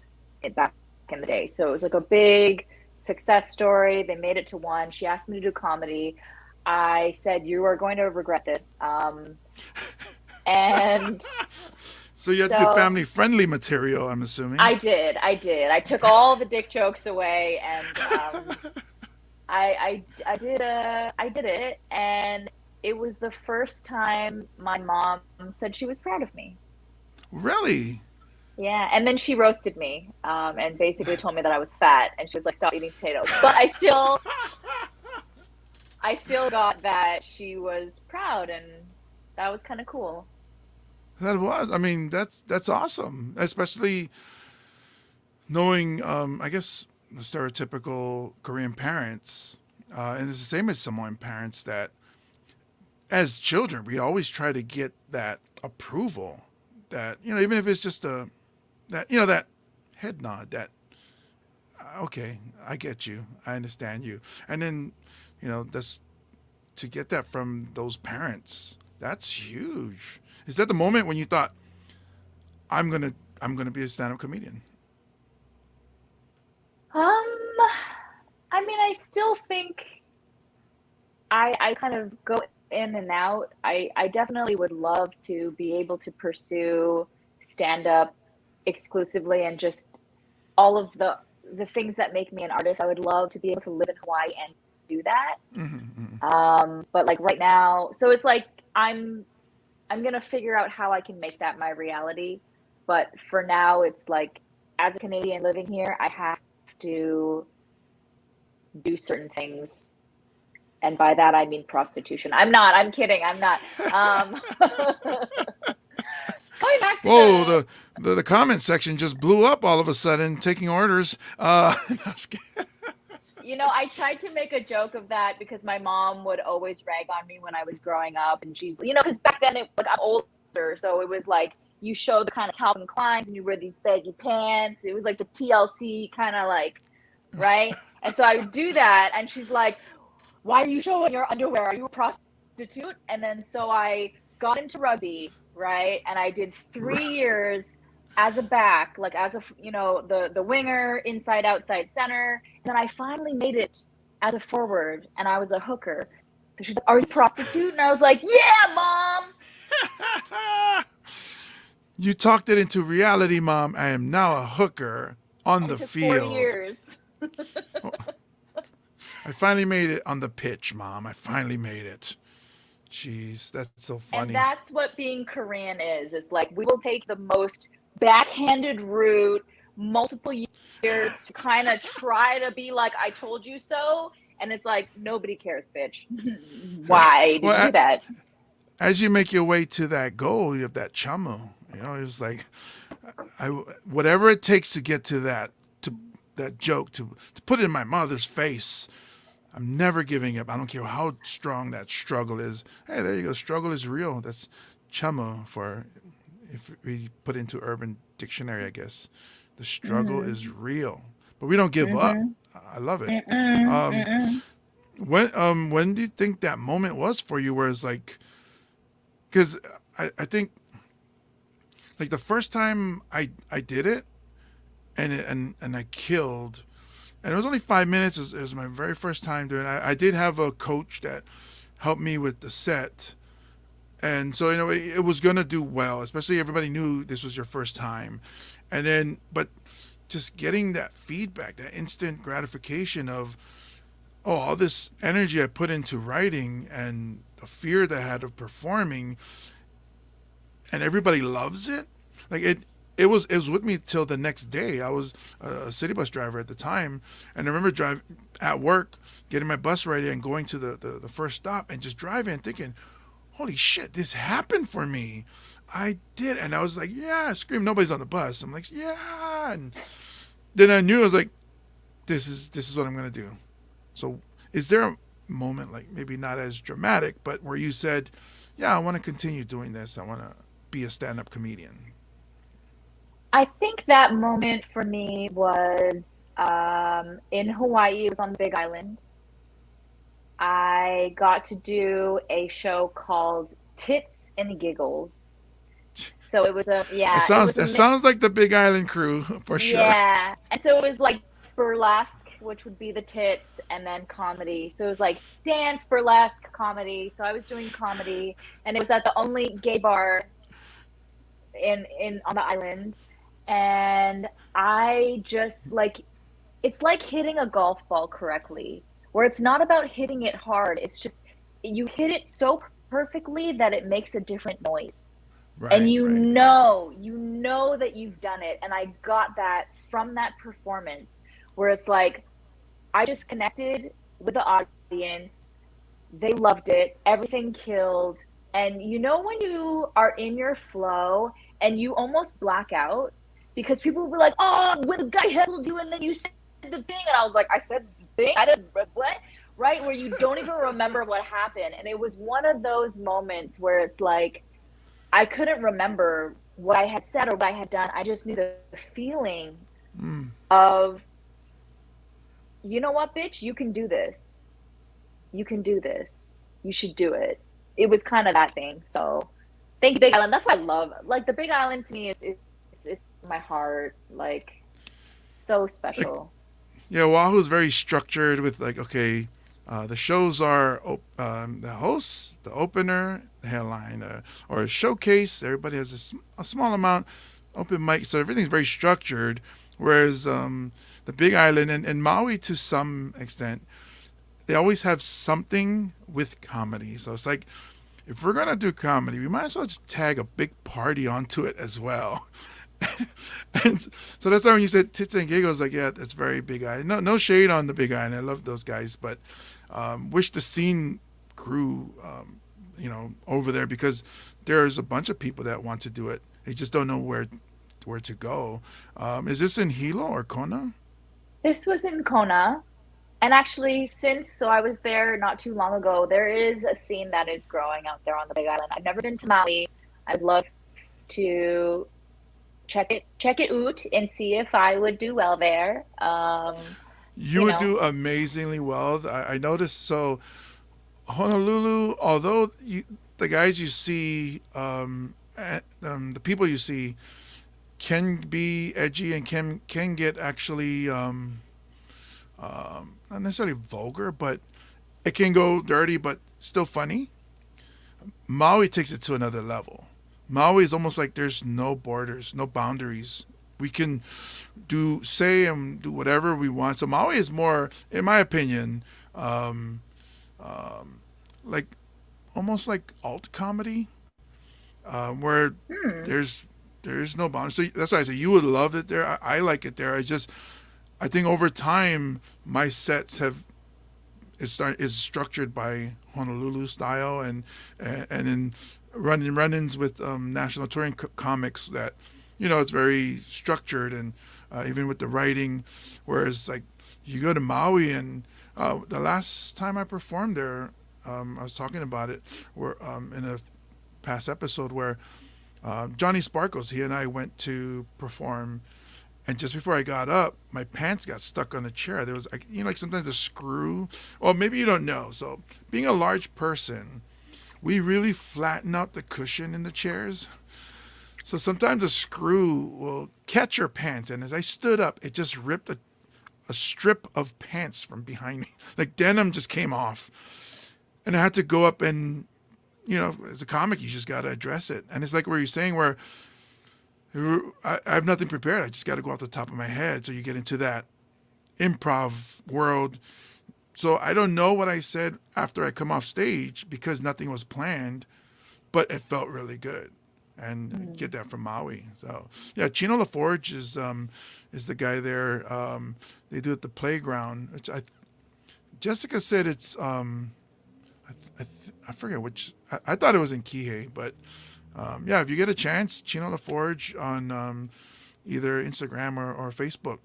back in the day. So it was like a big success story. They made it to one. She asked me to do comedy. I said, you are going to regret this. And so you had to do family friendly material, I'm assuming. I did. I took all the dick jokes away, and I did it, and it was the first time my mom said she was proud of me. Really? Yeah, and then she roasted me, and basically told me that I was fat, and she was like, "Stop eating potatoes." But I still got that she was proud, and that was kind of cool. That was. I mean, that's awesome, especially knowing, I guess, the stereotypical Korean parents, and it's the same as Samoan parents, that as children we always try to get that approval, that even if it's just that head nod, that okay, I get you, I understand you, and then that's to get that from those parents. That's huge. Is that the moment when you thought, I'm gonna be a stand-up comedian? I mean, I still think I kind of go in and out. I definitely would love to be able to pursue stand-up exclusively and just all of the things that make me an artist. I would love to be able to live in Hawaii and do that. But like right now, so it's like I'm gonna figure out how I can make that my reality. But for now, it's like, as a Canadian living here, I have to do certain things, and by that I mean prostitution. I'm kidding. I'm not. Going back to Whoa, the comment section just blew up all of a sudden, taking orders. I tried to make a joke of that because my mom would always rag on me when I was growing up, and she's, because back then I'm older, so it was like you show the kind of Calvin Kleins and you wear these baggy pants. It was like the TLC kind of like, right? And so I would do that, and she's like, "Why are you showing your underwear? Are you a prostitute?" And then so I got into rugby, right? And I did 3 years as a back, like as a, the winger, inside, outside, center. And then I finally made it as a forward, and I was a hooker. So she's like, "Are you a prostitute?" And I was like, "Yeah, Mom." You talked it into reality, Mom. I am now a hooker on the field. 4 years. I finally made it on the pitch, Mom. I finally made it. Jeez, that's so And funny. that's what being Korean is. It's like we will take the most backhanded route, multiple years to kind of try to be like, I told you so. And it's like, nobody cares, bitch. Right. Why did you Well, do that? as you make your way to that goal, you have that chamo. It's like I whatever it takes to get to that joke to put it in my mother's face. I'm never giving up. I don't care how strong that struggle is. Hey, there you go. Struggle is real. That's chamo for if we put into Urban Dictionary, I guess. The struggle Mm-hmm. is real, but we don't give up. Mm-hmm. I love it. Mm-mm, Um, mm-mm. when do you think that moment was for you? Where it's like, because I think like the first time I did it and I killed, and it was only 5 minutes. It was my very first time doing it. I did have a coach that helped me with the set, and so it was gonna do well. Especially everybody knew this was your first time, and then but just getting that feedback, that instant gratification of all this energy I put into writing and the fear that I had of performing, and everybody loves it. Like it was with me till the next day. I was a city bus driver at the time, and I remember driving at work, getting my bus ready and going to the first stop and just driving and thinking, holy shit, this happened for me. I did. And I was like, yeah, I screamed. Nobody's on the bus. I'm like, yeah. And then I knew, I was like, this is what I'm gonna do. So is there a moment, like maybe not as dramatic, but where you said, yeah, I want to continue doing this. I want to be a stand-up comedian. I think that moment for me was in Hawaii. It was on the Big Island. I got to do a show called Tits and Giggles. So it was a It yeah, it sounds was a it sounds like the Big Island Crew for sure. yeah. And so it was like burlesque, which would be the tits, and then comedy. So it was like dance, burlesque, comedy. So I was doing comedy, and it was at the only gay bar in on the island. And I just like it's like hitting a golf ball correctly, where it's not about hitting it hard. It's just you hit it so perfectly that it makes a different noise. And Right, right. you know that you've done it. And I got that from that performance where it's like I just connected with the audience. They loved it. Everything killed. And you know when you are in your flow and you almost black out because people will be like, "Oh, what the guy held you," and then you said the thing, and I was like, "I said the thing. I didn't what." Right, where you don't even remember what happened. And it was one of those moments where it's like I couldn't remember what I had said or what I had done. I just knew the feeling Mm. of, you know what, bitch, you can do this. You can do this. You should do it. It was kind of that thing. So thank you, Big Island. That's what I love. Like the Big Island to me is my heart. Like so Like, special. yeah, Oahu's very structured with like, okay, the shows are the host, the opener, the headline, or a showcase. Everybody has a small amount open mic, so everything's very structured. Whereas the Big Island and Maui, to some extent, they always have something with comedy. So it's like, if we're gonna do comedy, we might as well just tag a big party onto it as well. And so that's why when you said tits and giggles, like, yeah, that's very Big Island. No, no shade on the Big Island. I love those guys, but wish the scene grew, over there, because there's a bunch of people that want to do it. They just don't know where to go. Is this in Hilo or Kona? This was in Kona. And actually, so I was there not too long ago, there is a scene that is growing out there on the Big Island. I've never been to Maui. I'd love to check it out and see if I would do well there. You You would know, do amazingly well. I noticed. So Honolulu, although the guys you see, the people you see, can be edgy and can get actually not necessarily vulgar, but it can go dirty, but still funny. Maui takes it to another level. Maui is almost like there's no borders, no boundaries we can say and do whatever we want. So Maui is more, in my opinion, like almost like alt comedy, where there's no boundaries. So that's why I say you would love it there. I like it there. I think over time my sets is structured by Honolulu style, and in run-ins with National Touring Comics that, it's very structured, and even with the writing, whereas like you go to Maui, and the last time I performed there, I was talking about it where in a past episode where Johnny Sparkles, he and I went to perform, and just before I got up, my pants got stuck on the chair. There was, like sometimes a screw. Well, maybe you don't know. So being a large person, we really flatten out the cushion in the chairs. So sometimes a screw will catch your pants. And as I stood up, it just ripped a strip of pants from behind me. Like denim just came off. And I had to go up and, as a comic, you just got to address it. And it's like what you're saying where I have nothing prepared. I just got to go off the top of my head. So you get into that improv world. So I don't know what I said after I come off stage because nothing was planned, but it felt really good. And get that from Maui. So yeah, Chino LaForge is the guy there. They do it at the playground, which Jessica said it's I forget which. I thought it was in Kihei, but yeah, if you get a chance, Chino LaForge on either Instagram or Facebook.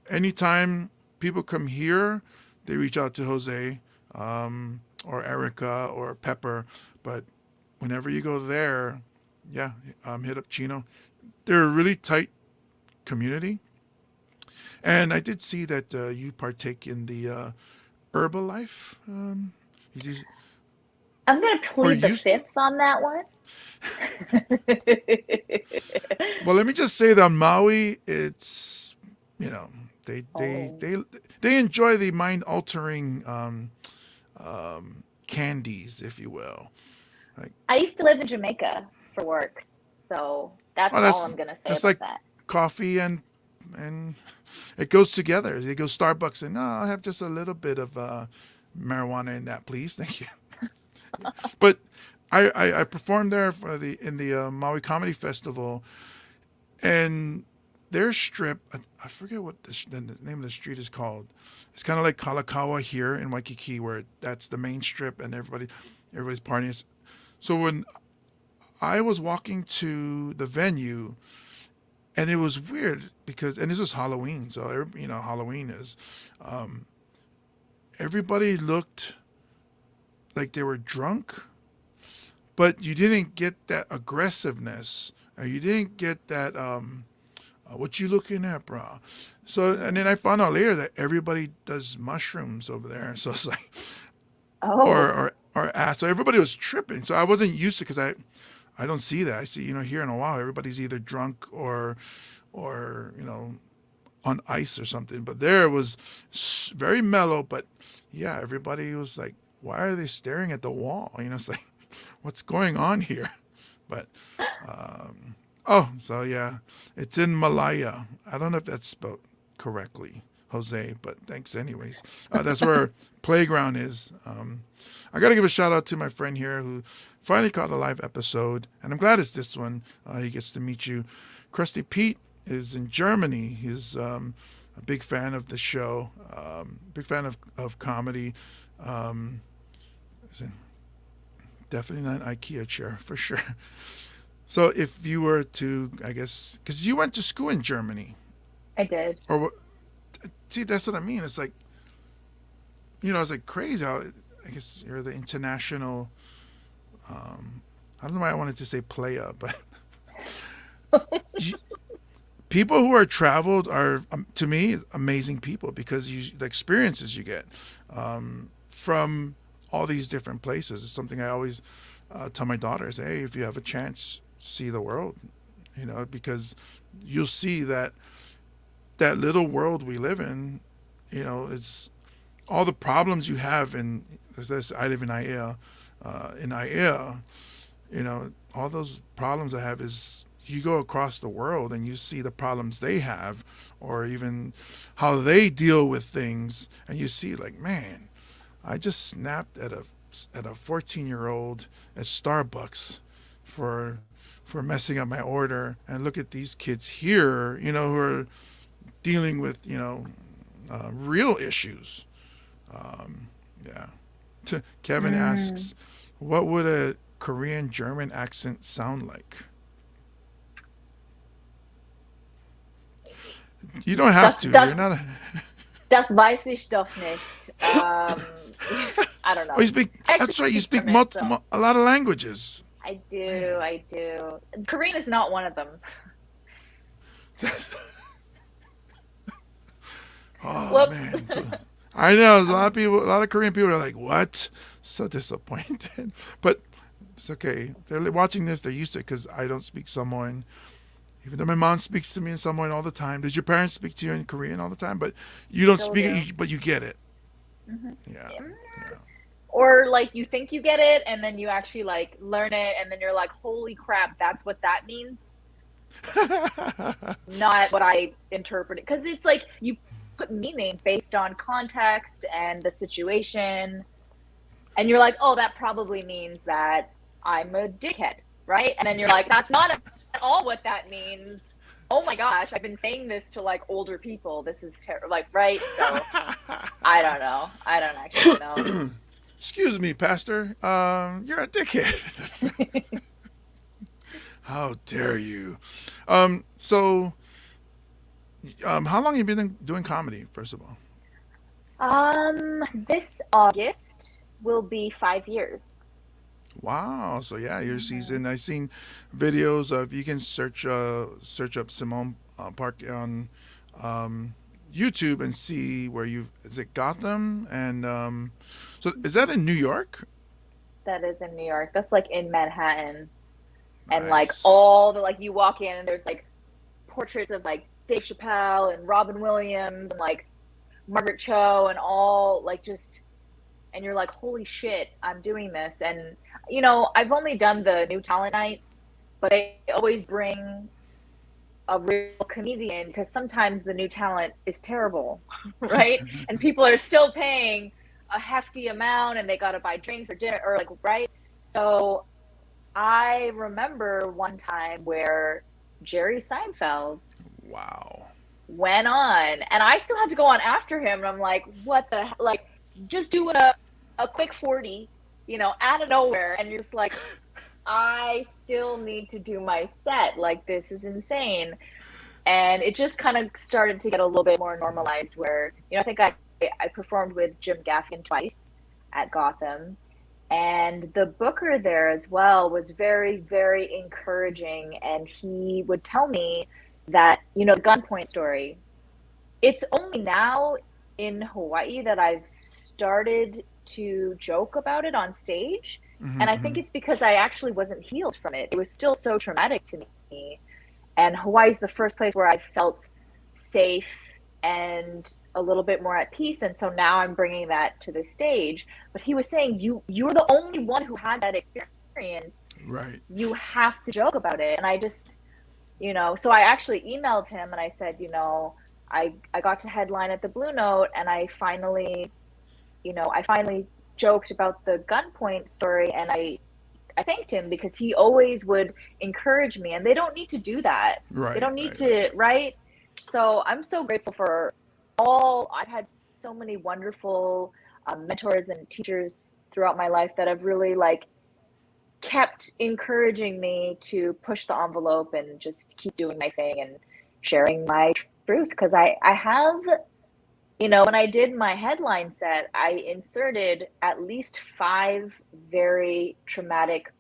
Anytime people come here, they reach out to Jose or Erica or Pepper. But whenever you go there, yeah, hit up Chino. They're a really tight community. And I did see that you partake in the Herbalife. I'm going to plead the fifth on that one. Well, let me just say that on Maui, it's, they enjoy the mind-altering candies, if you will. I used to live in Jamaica for work, so that's all I'm going to say about like that. Coffee and it goes together. They go Starbucks and, I'll have just a little bit of marijuana in that, please. Thank you. But I performed there in the Maui Comedy Festival, and their strip, I forget what the name of the street is called. It's kind of like Kalakaua here in Waikiki, where that's the main strip and everybody's partying. So when I was walking to the venue, and it was weird and this was Halloween, so Halloween is, everybody looked like they were drunk, but you didn't get that aggressiveness, or you didn't get that what you looking at, bro? So, and then I found out later that everybody does mushrooms over there. So it's like, or ass. So everybody was tripping. So I wasn't used to, because I don't see that. I see, here in Oahu, everybody's either drunk or on ice or something. But there it was very mellow. But yeah, everybody was like, why are they staring at the wall? It's like, what's going on here? But, so yeah, it's in Malaya. I don't know if that's spelled correctly, Jose, but thanks anyways. That's where Playground is. I got to give a shout out to my friend here who finally caught a live episode, and I'm glad it's this one. He gets to meet you. Krusty Pete is in Germany. He's a big fan of the show, big fan of comedy. Definitely not an IKEA chair, for sure. So if you were to, I guess, because you went to school in Germany. I did. Or what? See, that's what I mean. It's like, it's like crazy how, I guess you're the international, I don't know why I wanted to say playa, but people who are traveled are, to me, amazing people, because the experiences you get from all these different places. It's something I always tell my daughters, hey, if you have a chance, see the world, because you'll see that little world we live in, it's all the problems you have in, I live in Aiea, all those problems I have is you go across the world and you see the problems they have, or even how they deal with things, and you see like, man, I just snapped at a 14-year-old at Starbucks for messing up my order, and look at these kids here, who are dealing with real issues. Yeah. Kevin asks, what would a Korean German accent sound like? You don't have to. You're not. Das weiß ich doch nicht. I don't know. Oh, you speak. Actually, That's right. You speak German, so a lot of languages. I do. I do. Korean is not one of them. Oh Whoops. man. I know there's a lot of Korean people are like, what? So disappointed. But it's okay. If they're watching this, they're used to it because I don't speak Samoan. Even though my mom speaks to me in Samoan all the time. Does your parents speak to you in Korean all the time? But you don't Still speak do. it, but you get it. Mm-hmm. Yeah. Or like you think you get it, and then you actually like learn it, and then you're like, holy crap, that's what that means. Not what I interpreted, because it's like you put meaning based on context and the situation, and you're like, oh, that probably means that I'm a dickhead, right? And then you're like, that's not at all what that means. Oh my gosh, I've been saying this to like older people. This is terrible, like, right? So I don't know. I don't actually know. Excuse me, Pastor. You're a dickhead. How dare you? So, how long have you been doing comedy, first of all? This August will be 5 years. Wow. So yeah, you're seasoned. I've seen videos of, you can search up Simmone Park on YouTube and see where is it Gotham? And so is that in New York? That is in New York. That's like in Manhattan. And like Nice. all the, like, you walk in and there's like portraits of like Dave Chappelle and Robin Williams and like Margaret Cho and all like just, and you're like, holy shit, I'm doing this. And I've only done the new talent nights, but they always bring a real comedian, because sometimes the new talent is terrible, right? And people are still paying a hefty amount, and they got to buy drinks or dinner or like, right? So I remember one time where Jerry Seinfeld Wow. went on, and I still had to go on after him, and I'm like, what the like, just doing a quick 40, out of nowhere, and you're just like, I still need to do my set, like, this is insane. And it just kind of started to get a little bit more normalized where, I think I performed with Jim Gaffigan twice at Gotham, and the booker there as well was very, very encouraging, and he would tell me that, the gunpoint story, it's only now in Hawaii that I've started to joke about it on stage. And I think it's because I actually wasn't healed from it. It was still so traumatic to me. And Hawaii's the first place where I felt safe and a little bit more at peace. And so now I'm bringing that to the stage. But he was saying, you're the only one who has that experience. Right. You have to joke about it. And I just, so I actually emailed him and I said, I got to headline at the Blue Note, and I finally joked about the gunpoint story, and I thanked him, because he always would encourage me, and they don't need to do that. Right. They don't need to, right? So I'm so grateful for I've had so many wonderful mentors and teachers throughout my life that have really like kept encouraging me to push the envelope and just keep doing my thing and sharing my truth. Because I have, when I did my headline set, I inserted at least 5 very traumatic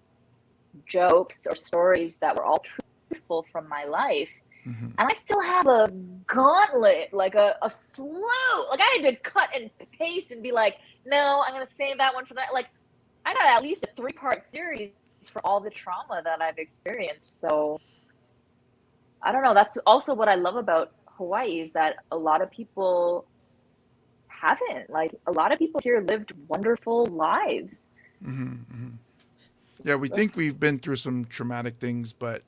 jokes or stories that were all truthful from my life. And I still have a gauntlet, like a slew. Like, I had to cut and paste and be like, no, I'm going to save that one for that. Like, I got at least a 3-part series for all the trauma that I've experienced. So I don't know. That's also what I love about Hawaii, is that a lot of people haven't. Like, a lot of people here lived wonderful lives. Yeah, we think we've been through some traumatic things, but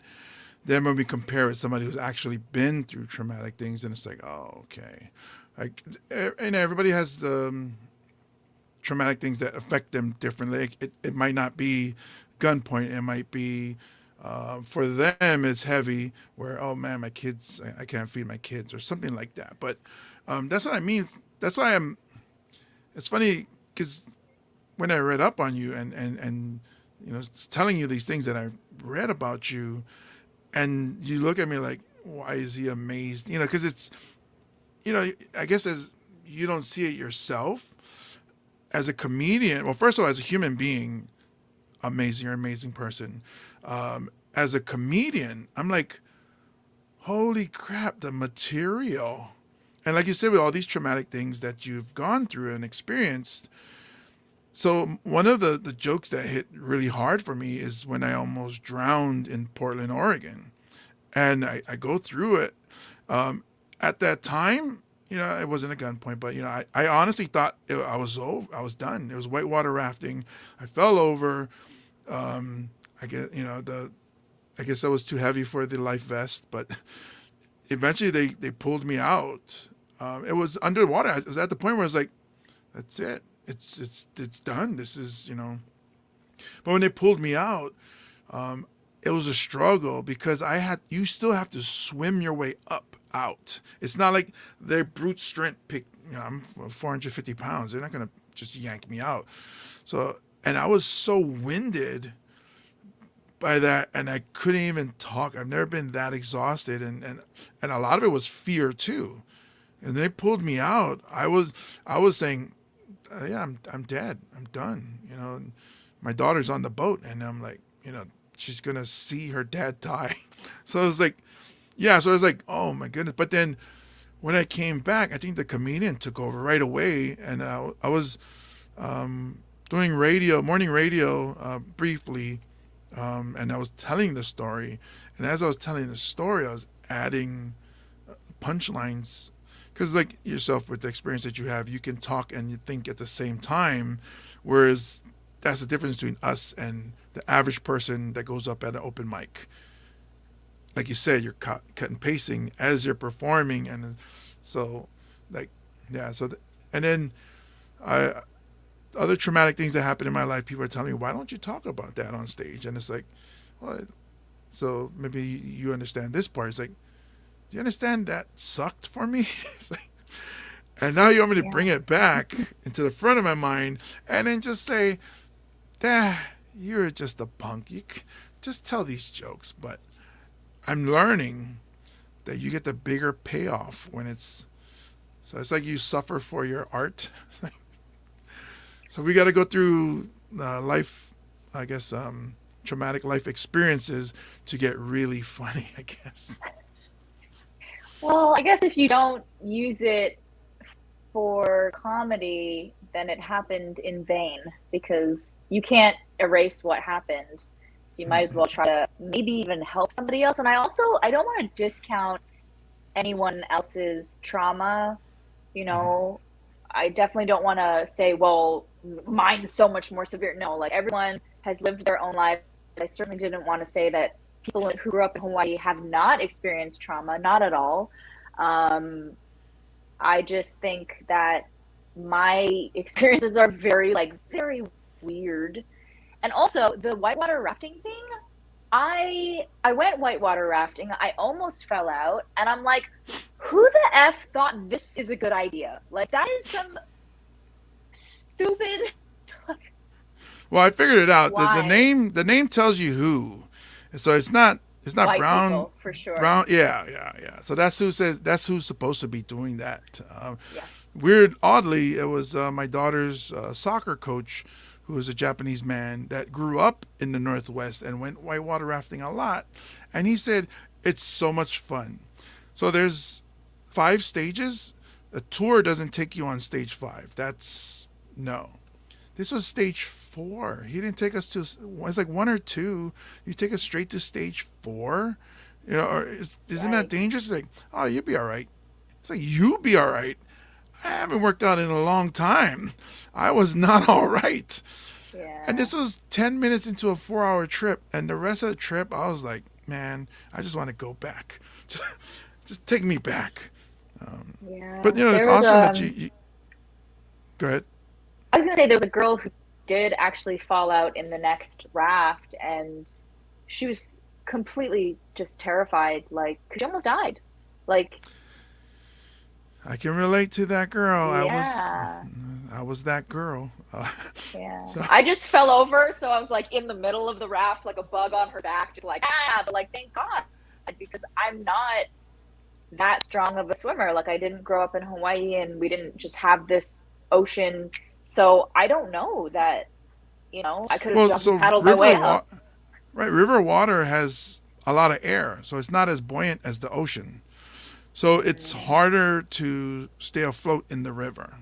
then when we compare it with somebody who's actually been through traumatic things, and it's like, oh, okay. Like, and everybody has the traumatic things that affect them differently. It might not be gunpoint. It might be, for them, it's heavy where, oh man, my kids, I can't feed my kids or something like that. But that's what I mean. That's why it's funny because when I read up on you and telling you these things that I read about you, and you look at me like, why is he amazed? Because it's, I guess as you don't see it yourself as a comedian. Well, first of all, as a human being, amazing, you're an amazing person. As a comedian, I'm like, holy crap, the material. And like you said, with all these traumatic things that you've gone through and experienced. So one of the jokes that hit really hard for me is when I almost drowned in Portland, Oregon. And I go through it. At that time, it wasn't a gunpoint, but, I honestly thought I was over. I was done. It was whitewater rafting. I fell over. I guess I was too heavy for the life vest, but eventually they pulled me out. It was underwater. I was at the point where I was like, that's it. It's done. This is, but when they pulled me out, it was a struggle because you still have to swim your way up out. It's not like their brute strength I'm 450 pounds. They're not going to just yank me out. So, and I was so winded by that, and I couldn't even talk. I've never been that exhausted. And a lot of it was fear too. And they pulled me out. I was saying, yeah, I'm dead. I'm done. And my daughter's on the boat, and I'm like, she's gonna see her dad die. So I was like, yeah. So I was like, oh my goodness. But then when I came back, I think the comedian took over right away, and I was doing morning radio, briefly, and I was telling the story. And as I was telling the story, I was adding punchlines. Because like yourself, with the experience that you have, you can talk and you think at the same time, whereas that's the difference between us and the average person that goes up at an open mic. Like you said, you're cut and pasting as you're performing, and so like, yeah. So and then other traumatic things that happened in my life, people are telling me, why don't you talk about that on stage? And it's like, well, so maybe you understand this part. It's like, do you understand that sucked for me? Like, and now you want me to bring it back into the front of my mind and then just say, you're just a punk. You just tell these jokes. But I'm learning that you get the bigger payoff when it's like you suffer for your art. So we got to go through life, I guess, traumatic life experiences to get really funny, I guess. Well, I guess if you don't use it for comedy, then it happened in vain because you can't erase what happened. So you might as well try to maybe even help somebody else. And I don't want to discount anyone else's trauma. I definitely don't want to say, well, mine's so much more severe. No, like everyone has lived their own life. I certainly didn't want to say that people who grew up in Hawaii have not experienced trauma, not at all. I just think that my experiences are very weird. And also the whitewater rafting thing, I went whitewater rafting. I almost fell out, and I'm like, who the F thought this is a good idea? Like, that is some stupid. Well, I figured it out. Why? The name tells you who. So it's not White Brown people, for sure. Brown, yeah. So that's who's supposed to be doing that. Yes. Oddly, it was my daughter's soccer coach, who was a Japanese man that grew up in the Northwest and went whitewater rafting a lot, and he said it's so much fun. So there's 5 stages. A tour doesn't take you on stage 5. No. This was stage 4. He didn't take us to. It's like 1 or 2. You take us straight to stage 4. Or isn't that dangerous? It's like, oh, you'll be all right. It's like, you be all right. I haven't worked out in a long time. I was not all right. Yeah. And this was 10 minutes into a 4-hour trip, and the rest of the trip, I was like, man, I just want to go back. Just take me back. Yeah. But it's There was awesome that you go ahead. I was gonna say there was a girl who did actually fall out in the next raft, and she was completely just terrified, like 'cause she almost died. Like, I can relate to that girl. yeah, I was that girl. yeah. So I just fell over, so I was like in the middle of the raft, like a bug on her back, just like but like thank God, because I'm not that strong of a swimmer. Like I didn't grow up in Hawaii, and we didn't just have this ocean, so I don't know that I could have well, jumped and so paddled my way up. right, river water has a lot of air, so it's not as buoyant as the ocean. So it's harder to stay afloat in the river.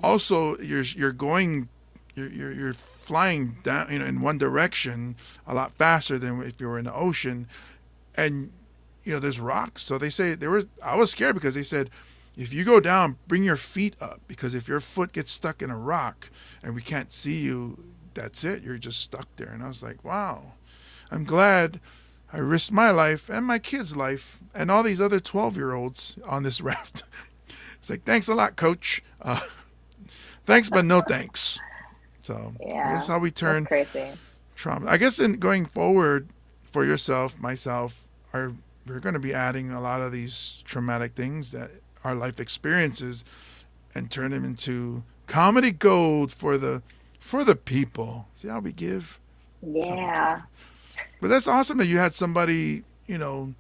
Also, you're flying down, in one direction a lot faster than if you were in the ocean, and there's rocks. So they say I was scared because they said, if you go down, bring your feet up, because if your foot gets stuck in a rock and we can't see you, that's it. You're just stuck there. And I was like, wow, I'm glad I risked my life and my kid's life and all these other 12-year-olds on this raft. It's like, thanks a lot, coach. Thanks, but no thanks. So I guess Yeah, how we that's turn crazy. trauma. I guess in going forward for yourself, myself, we're going to be adding a lot of these traumatic things that our life experiences and turn them into comedy gold for the people. See how we give? That's how we give. Yeah. But that's awesome that you had somebody, kind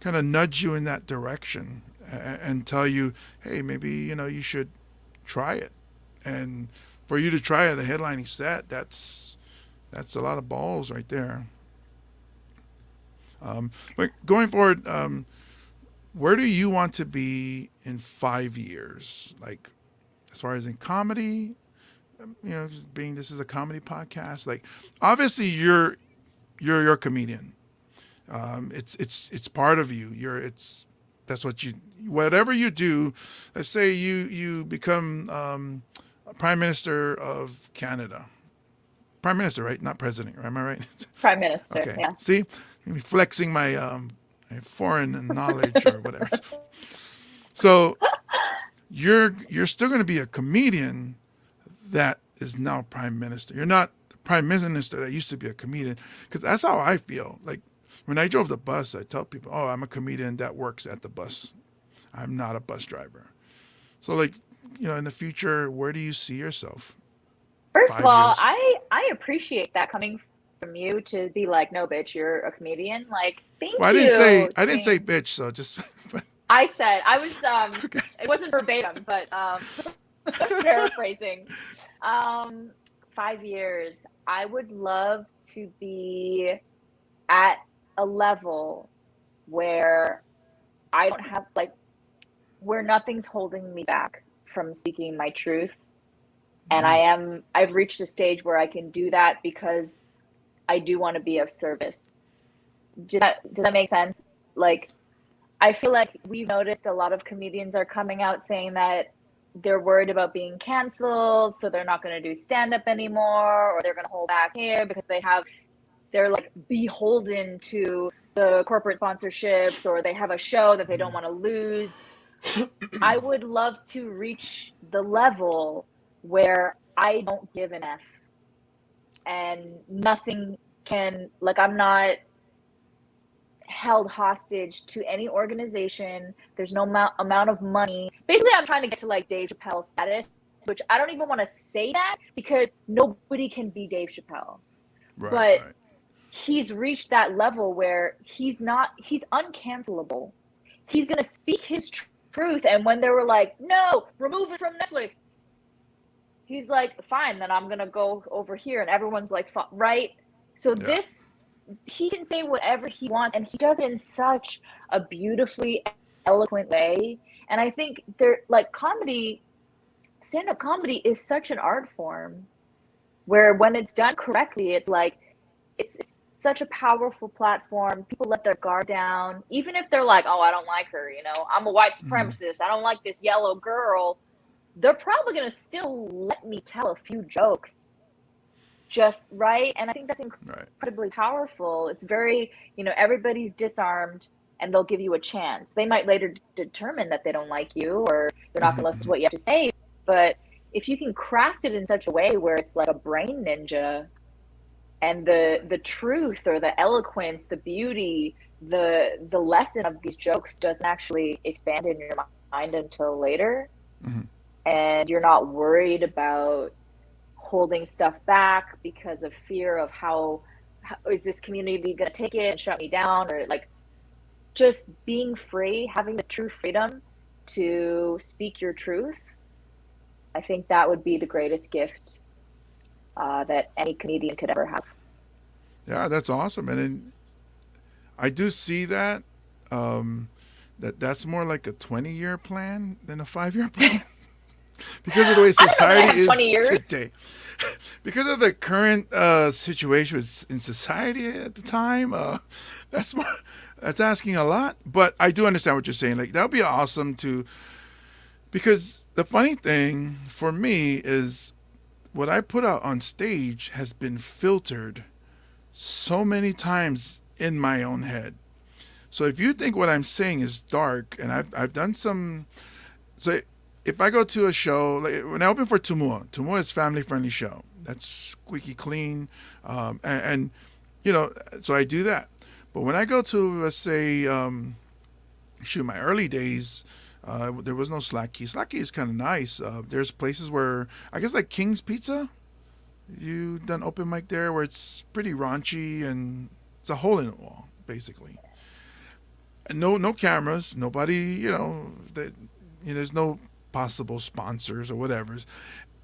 of nudge you in that direction and tell you, hey, maybe, you should try it. And for you to try it, the headlining set, that's a lot of balls right there. But going forward, where do you want to be in 5 years? Like, as far as in comedy, being this is a comedy podcast, like, obviously you're a comedian. It's part of you. That's what whatever you do. Let's say you become Prime Minister of Canada. Prime Minister, right? Not president. Am I right? Prime Minister. Okay. Yeah. See, maybe flexing my foreign knowledge or whatever. So you're still going to be a comedian that is now prime minister. You're not the prime minister that used to be a comedian, because that's how I feel. Like when I drove the bus, I tell people, "Oh, I'm a comedian that works at the bus. I'm not a bus driver." So like, in the future, where do you see yourself? First of all, 5 years? I appreciate that coming from you to be like, no, bitch, you're a comedian. Like, thank Well, you, I didn't say James. bitch, so just I was okay. it wasn't verbatim, but paraphrasing. 5 years. I would love to be at a level where I don't have like where nothing's holding me back from speaking my truth. And I've reached a stage where I can do that because I do want to be of service. Does that make sense? Like, I feel like we've noticed a lot of comedians are coming out saying that they're worried about being canceled, so they're not going to do stand-up anymore, or they're going to hold back here because they're like beholden to the corporate sponsorships, or they have a show that they don't want to lose. I would love to reach the level where I don't give an F, and nothing can, like, I'm not held hostage to any organization. There's no amount of money. Basically, I'm trying to get to like Dave Chappelle status, which I don't even want to say that because nobody can be Dave Chappelle. Right, But right. he's reached that level where he's uncancelable. He's going to speak his truth. And when they were like, no, remove it from Netflix, he's like, fine, then I'm going to go over here. And everyone's like, right? So Yeah. he can say whatever he wants, and he does it in such a beautifully eloquent way. And I think stand-up comedy is such an art form where when it's done correctly, it's like, it's such a powerful platform. People let their guard down, even if they're like, oh, I don't like her, I'm a white supremacist, I don't like this yellow girl. They're probably going to still let me tell a few jokes. just right. And I think that's Right. incredibly powerful. It's very, everybody's disarmed and they'll give you a chance. They might later determine that they don't like you or they're not going to listen to Hmm. what you have to say. But if you can craft it in such a way where it's like a brain ninja, and the truth or the eloquence, the beauty, the lesson of these jokes doesn't actually expand in your mind until later, Hmm. and you're not worried about holding stuff back because of fear of how is this community going to take it and shut me down, or like just being free, having the true freedom to speak your truth. I think that would be the greatest gift that any comedian could ever have. Yeah, that's awesome. And then I do see that. Um, that's more like a 20-year plan than a 5-year plan because of the way I don't know that I society have is 20 years. today. Because of the current situation in society at the time, that's more, that's asking a lot. But I do understand what you're saying. Like that would be awesome to, because the funny thing for me is what I put out on stage has been filtered so many times in my own head. So if you think what I'm saying is dark, and I've done some, so if I go to a show, like when I open for Tumua is family friendly show. That's squeaky clean, and so I do that. But when I go to, let's say, shoot, my early days, there was no Slack Key. Slack Key is kind of nice. There's places where I guess like King's Pizza. You done open mic there where it's pretty raunchy and it's a hole in the wall basically. And no cameras, nobody. There's no possible sponsors or whatever.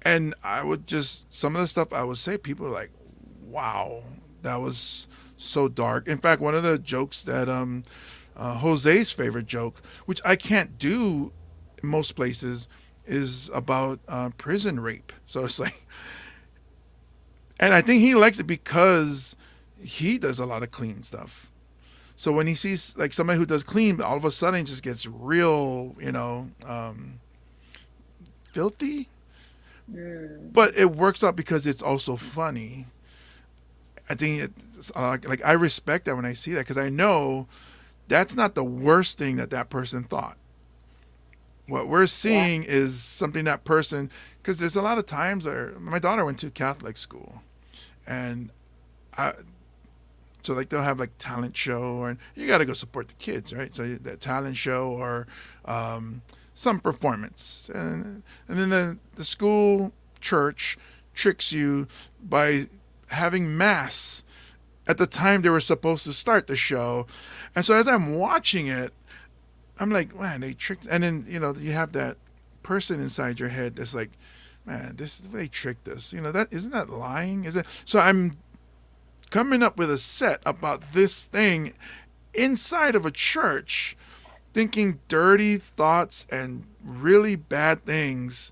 And I would just some of the stuff I would say, people are like, "Wow, that was so dark." In fact, one of the jokes that Jose's favorite joke, which I can't do in most places, is about prison rape. So it's like, and I think he likes it because he does a lot of clean stuff. So when he sees like somebody who does clean, all of a sudden it just gets real, filthy. Mm. But it works out because it's also funny. I think it's like I respect that when I see that because I know that's not the worst thing that person thought. What we're Yeah. seeing is something that person, because there's a lot of times where my daughter went to Catholic school, and I, so like they'll have like talent show, and you got to go support the kids, right? So that talent show or some performance, and then the school church tricks you by having mass at the time they were supposed to start the show, and so as I'm watching it, I'm like, man, they tricked. And then you have that person inside your head that's like, man, they tricked us. That isn't that lying? Is it? So I'm coming up with a set about this thing inside of a church, thinking dirty thoughts and really bad things.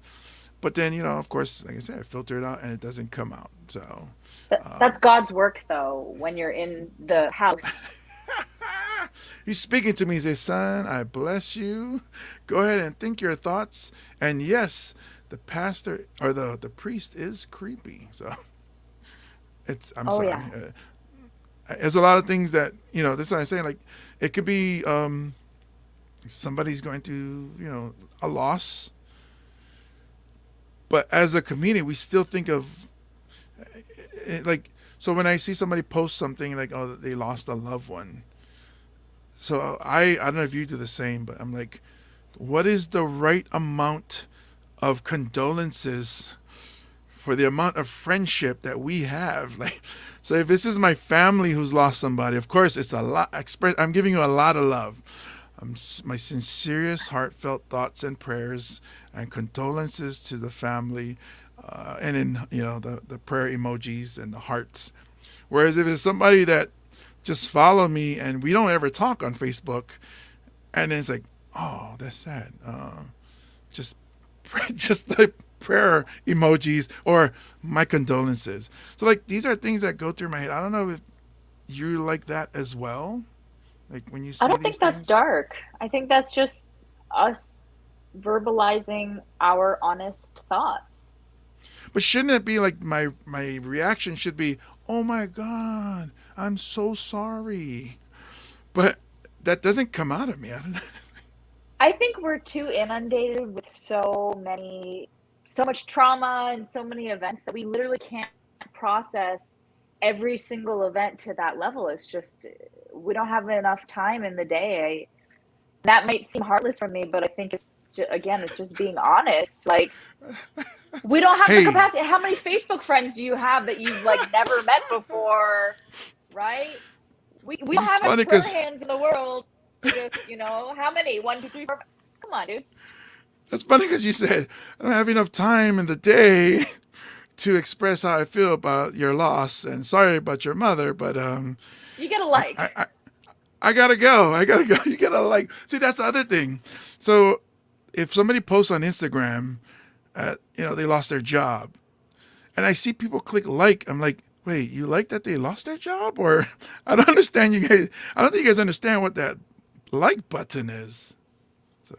But then, of course, like I said, I filter it out and it doesn't come out. So That's God's work, though, when you're in the house. he's speaking to me. He says, son, I bless you. Go ahead and think your thoughts. And yes, the pastor or the priest is creepy. So I'm Oh, sorry. yeah. There's a lot of things that, this is what I'm saying. Like it could be somebody's going through, a loss. But as a comedian, we still think of like, so when I see somebody post something like, oh, they lost a loved one. So I don't know if you do the same, but I'm like, what is the right amount of condolences for the amount of friendship that we have? Like, so if this is my family who's lost somebody, of course it's a lot. I'm giving you a lot of love. My sincerest, heartfelt thoughts and prayers and condolences to the family, and in the prayer emojis and the hearts. Whereas if it's somebody that just follow me and we don't ever talk on Facebook, and then it's like, oh, that's sad. Just just like prayer emojis or my condolences. So like these are things that go through my head. I don't know if you like that as well. Like when you I see don't these think that's things. dark. I think that's just us verbalizing our honest thoughts. But shouldn't it be like my reaction should be, "Oh my God, I'm so sorry," but that doesn't come out of me. I don't know. I think we're too inundated with so much trauma and so many events that we literally can't process every single event to that level. It's just, we don't have enough time in the day. That might seem heartless for me, but I think it's just, again, it's just being honest. Like, we don't have the Hey, capacity. How many Facebook friends do you have that you've like never met before, right? We don't it's have enough funny prayer because hands in the world. Just, how many? One, two, three, four. Come on, dude. you said I don't have enough time in the day to express how I feel about your loss and sorry about your mother, but You get a I, like. I, I I gotta go. I gotta go. You gotta like see that's the other thing. So if somebody posts on Instagram, they lost their job, and I see people click like, I'm like, wait, you like that they lost their job, or I don't understand you guys. I don't think you guys understand what that like button is. So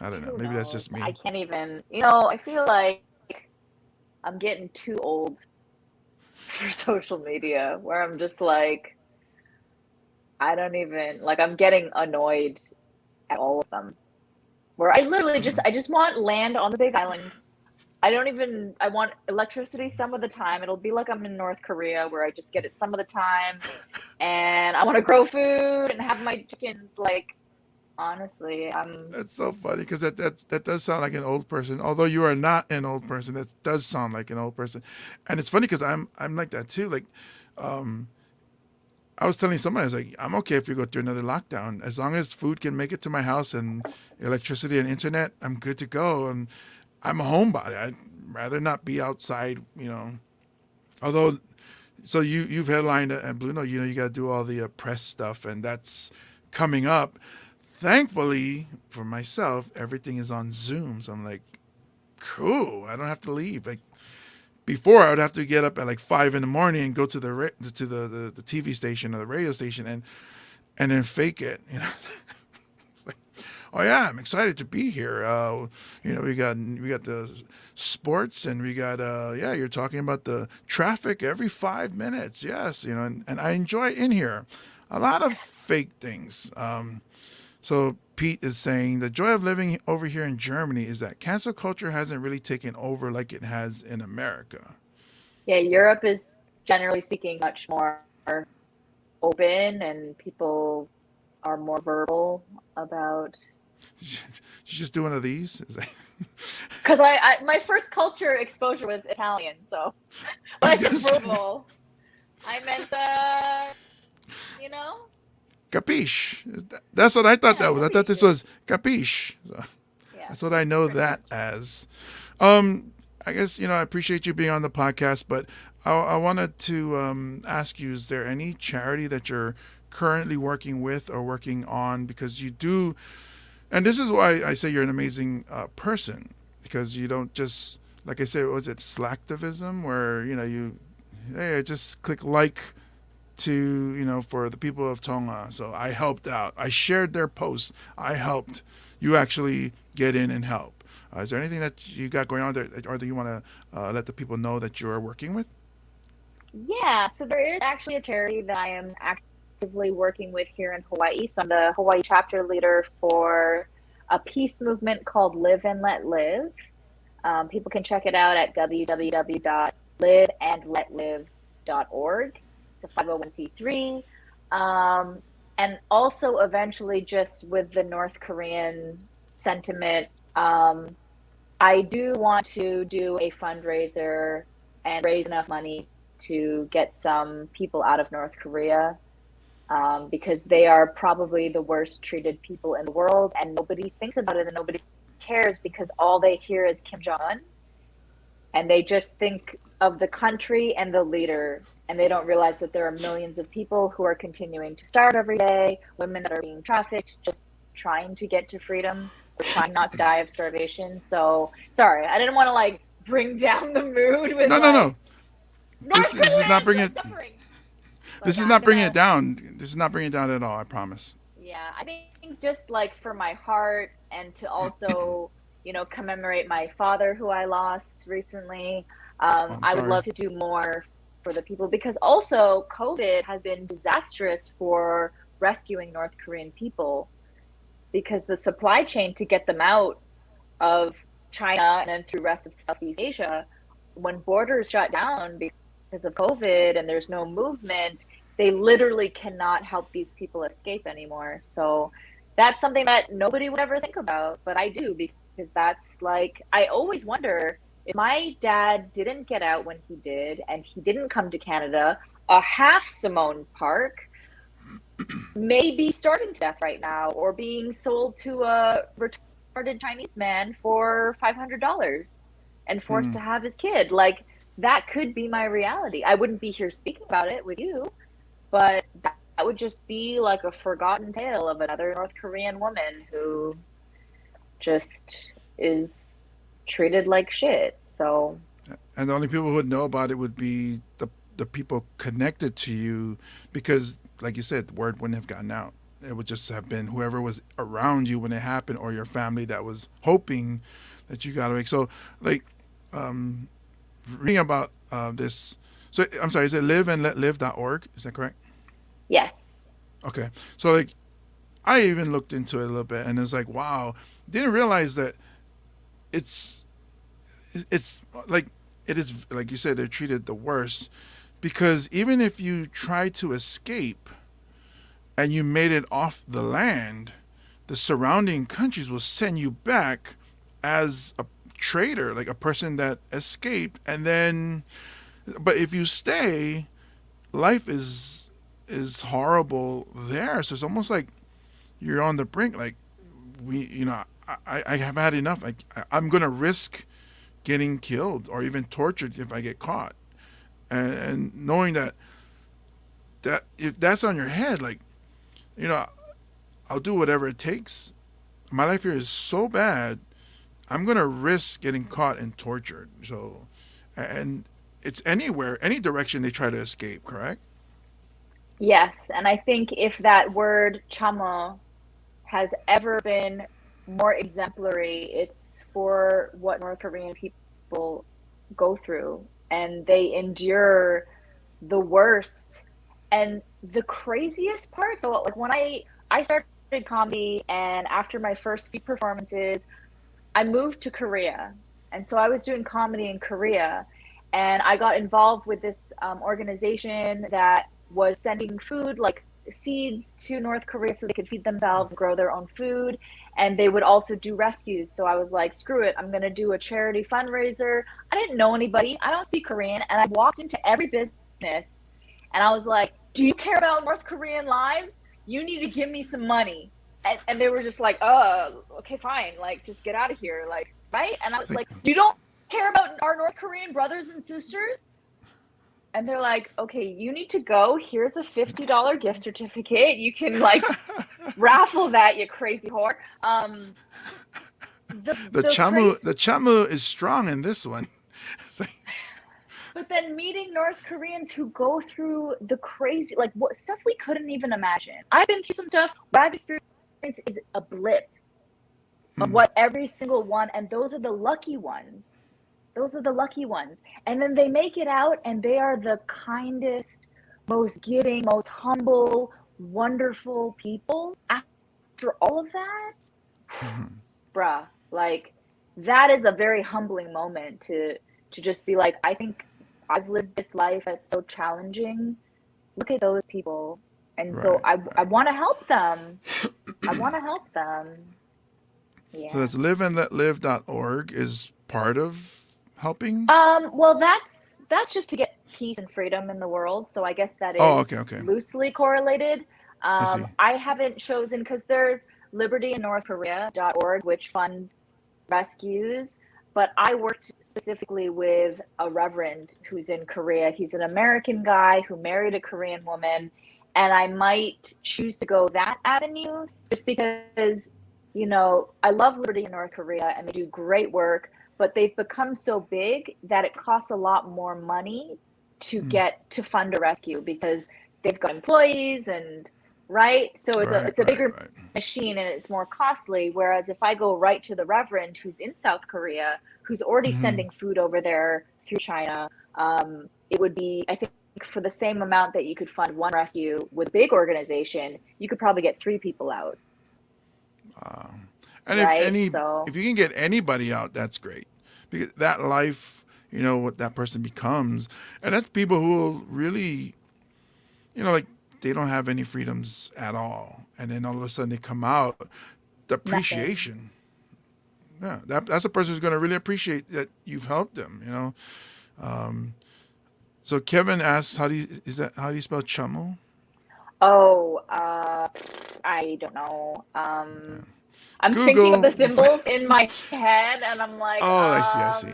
I don't know. Who Maybe that's knows? just I me. can't even. I feel like I'm getting too old for social media, where I'm just like, I don't even like. I'm getting annoyed at all of them. Where I literally I just want land on the Big Island. I want electricity some of the time. It'll be like I'm in North Korea where I just get it some of the time. And I want to grow food and have my chickens. Like, honestly, That's so funny because that does sound like an old person. Although you are not an old person, that does sound like an old person. And it's funny because I'm like that too. Like, um, I was telling somebody, I was like, I'm okay if we go through another lockdown. As long as food can make it to my house and electricity and internet, I'm good to go. And I'm a homebody. I'd rather not be outside. Although, so you've headlined at Blue Note. You got to do all the press stuff, and that's coming up. Thankfully for myself, everything is on Zoom. So I'm like, cool. I don't have to leave. Like before, I would have to get up at like 5 in the morning and go to the TV station or the radio station and then fake it. It's like, oh yeah, I'm excited to be here. We got the sports and we got you're talking about the traffic every 5 minutes. Yes, and I enjoy in here a lot of fake things. So Pete is saying the joy of living over here in Germany is that cancel culture hasn't really taken over like it has in America. yeah, Europe is generally speaking much more open and people are more verbal about. She's just doing one of these. Because my first culture exposure was Italian, so I when was I said gonna say, verbal, I meant you know, capiche. That's what I thought yeah, that was. I thought this capisce. was capiche. So Yeah, that's what I know pretty that much. as. I guess I appreciate you being on the podcast, but I wanted to ask you: is there any charity that you're currently working with or working on? Because you do, and this is why I say you're an amazing person because you don't just like I said, was it slacktivism where hey, I just click like to for the people of Tonga. So I helped out. I shared their posts. I helped. You actually get in and help. Is there anything that you got going on there, or do you want to let the people know that you are working with? Yeah, so there is actually a charity that I am actively working with here in Hawaii. So I'm the Hawaii chapter leader for a peace movement called Live and Let Live. People can check it out at www.liveandletlive.org. It's a 501(c)(3). And also eventually just with the North Korean sentiment, I do want to do a fundraiser and raise enough money to get some people out of North Korea, because they are probably the worst treated people in the world, and nobody thinks about it and nobody cares because all they hear is Kim Jong-un, and they just think of the country and the leader, and they don't realize that there are millions of people who are continuing to starve every day, women that are being trafficked, just trying to get to freedom, or trying not to die of starvation. So sorry, I didn't want to like bring down the mood with No, no, no. like This North is not Koreans bringing are it. suffering. This But is I'm not bringing it gonna, down. This is not bringing it down at all. I promise. yeah, I think just like for my heart and to also, commemorate my father who I lost recently. Oh, I'm I would sorry. love to do more for the people because also COVID has been disastrous for rescuing North Korean people because the supply chain to get them out of China and then through rest of Southeast Asia, when borders shut down because of COVID and there's no movement, they literally cannot help these people escape anymore. So that's something that nobody would ever think about, but I do because that's like I always wonder if my dad didn't get out when he did and he didn't come to Canada, a half Simmone Park may be starving to death right now or being sold to a retarded Chinese man for $500 and forced to have his kid. Like, that could be my reality. I wouldn't be here speaking about it with you, but that would just be like a forgotten tale of another North Korean woman who just is treated like shit. So, And the only people who would know about it would be the people connected to you, because, like you said, the word wouldn't have gotten out. It would just have been whoever was around you when it happened, or your family that was hoping that you got away. So, like, um, reading about this. So, I'm sorry, is it liveandletlive.org? Is that correct? yes. Okay. So, like, I even looked into it a little bit, and it's like, wow, didn't realize that it's it's like it is, like you said, they're treated the worst, because even if you try to escape and you made it off the land, the surrounding countries will send you back as a traitor, like a person that escaped. And then, but if you stay, life is horrible there. So it's almost like you're on the brink. Like, I have had enough. I'm gonna risk getting killed or even tortured if I get caught. And knowing that if that's on your head, like, you know, I'll do whatever it takes. My life here is so bad. I'm gonna risk getting caught and tortured. So, and it's anywhere, any direction they try to escape. Correct? Yes, and I think if that word chamo has ever been more exemplary, it's for what North Korean people go through. And they endure the worst and the craziest part. So like when I started comedy, and after my first few performances, I moved to Korea. And so I was doing comedy in Korea, and I got involved with this organization that was sending food, like seeds, to North Korea so they could feed themselves and grow their own food. And they would also do rescues. So I was like, screw it, I'm going to do a charity fundraiser. I didn't know anybody. I don't speak Korean. And I walked into every business and I was like, do you care about North Korean lives? You need to give me some money. And they were just like, oh, okay, fine. Like, just get out of here. Like, right? And I was Like, like, you don't care about our North Korean brothers and sisters? And they're like, okay, you need to go. Here's a $50 gift certificate. You can like raffle that, you crazy whore. the The chamu, crazy, the chamu is strong in this one. It's like, but then meeting North Koreans who go through the crazy, like what stuff we couldn't even imagine. I've been through some stuff. What I've experienced is a blip of what every single one, and those are the lucky ones. Those are the lucky ones. And then they make it out and they are the kindest, most giving, most humble, wonderful people. After all of that, bruh, like that is a very humbling moment to just be like, I think I've lived this life that's so challenging. Look at those people. And so right, I right. want to help them. I want to help them. So Yeah. that's liveandletlive.org is part of helping. Well, that's just to get peace and freedom in the world. So I guess that Oh, okay, is okay. loosely correlated. I see. I haven't chosen because there's libertyinnorthkorea.org, which funds rescues, but I worked specifically with a reverend who's in Korea. He's an American guy who married a Korean woman, and I might choose to go that avenue just because, I love Liberty in North Korea and they do great work, but they've become so big that it costs a lot more money to get to fund a rescue because they've got employees and right. So Right, it's a right, bigger right. machine and it's more costly. Whereas if I go right to the Reverend who's in South Korea, who's already sending food over there through China. It would be, I think, for the same amount that you could fund one rescue with a big organization, you could probably get 3 people out, And right? So if you can get anybody out, that's great, because that life, what that person becomes, and that's people who will really, like they don't have any freedoms at all, and then all of a sudden they come out, the nothing. appreciation. Yeah, that's a person who's going to really appreciate that you've helped them. So Kevin asks, how do you spell chamo? Oh, I don't know. I'm thinking of the Google. symbols in my head, and I'm like, Oh, I see.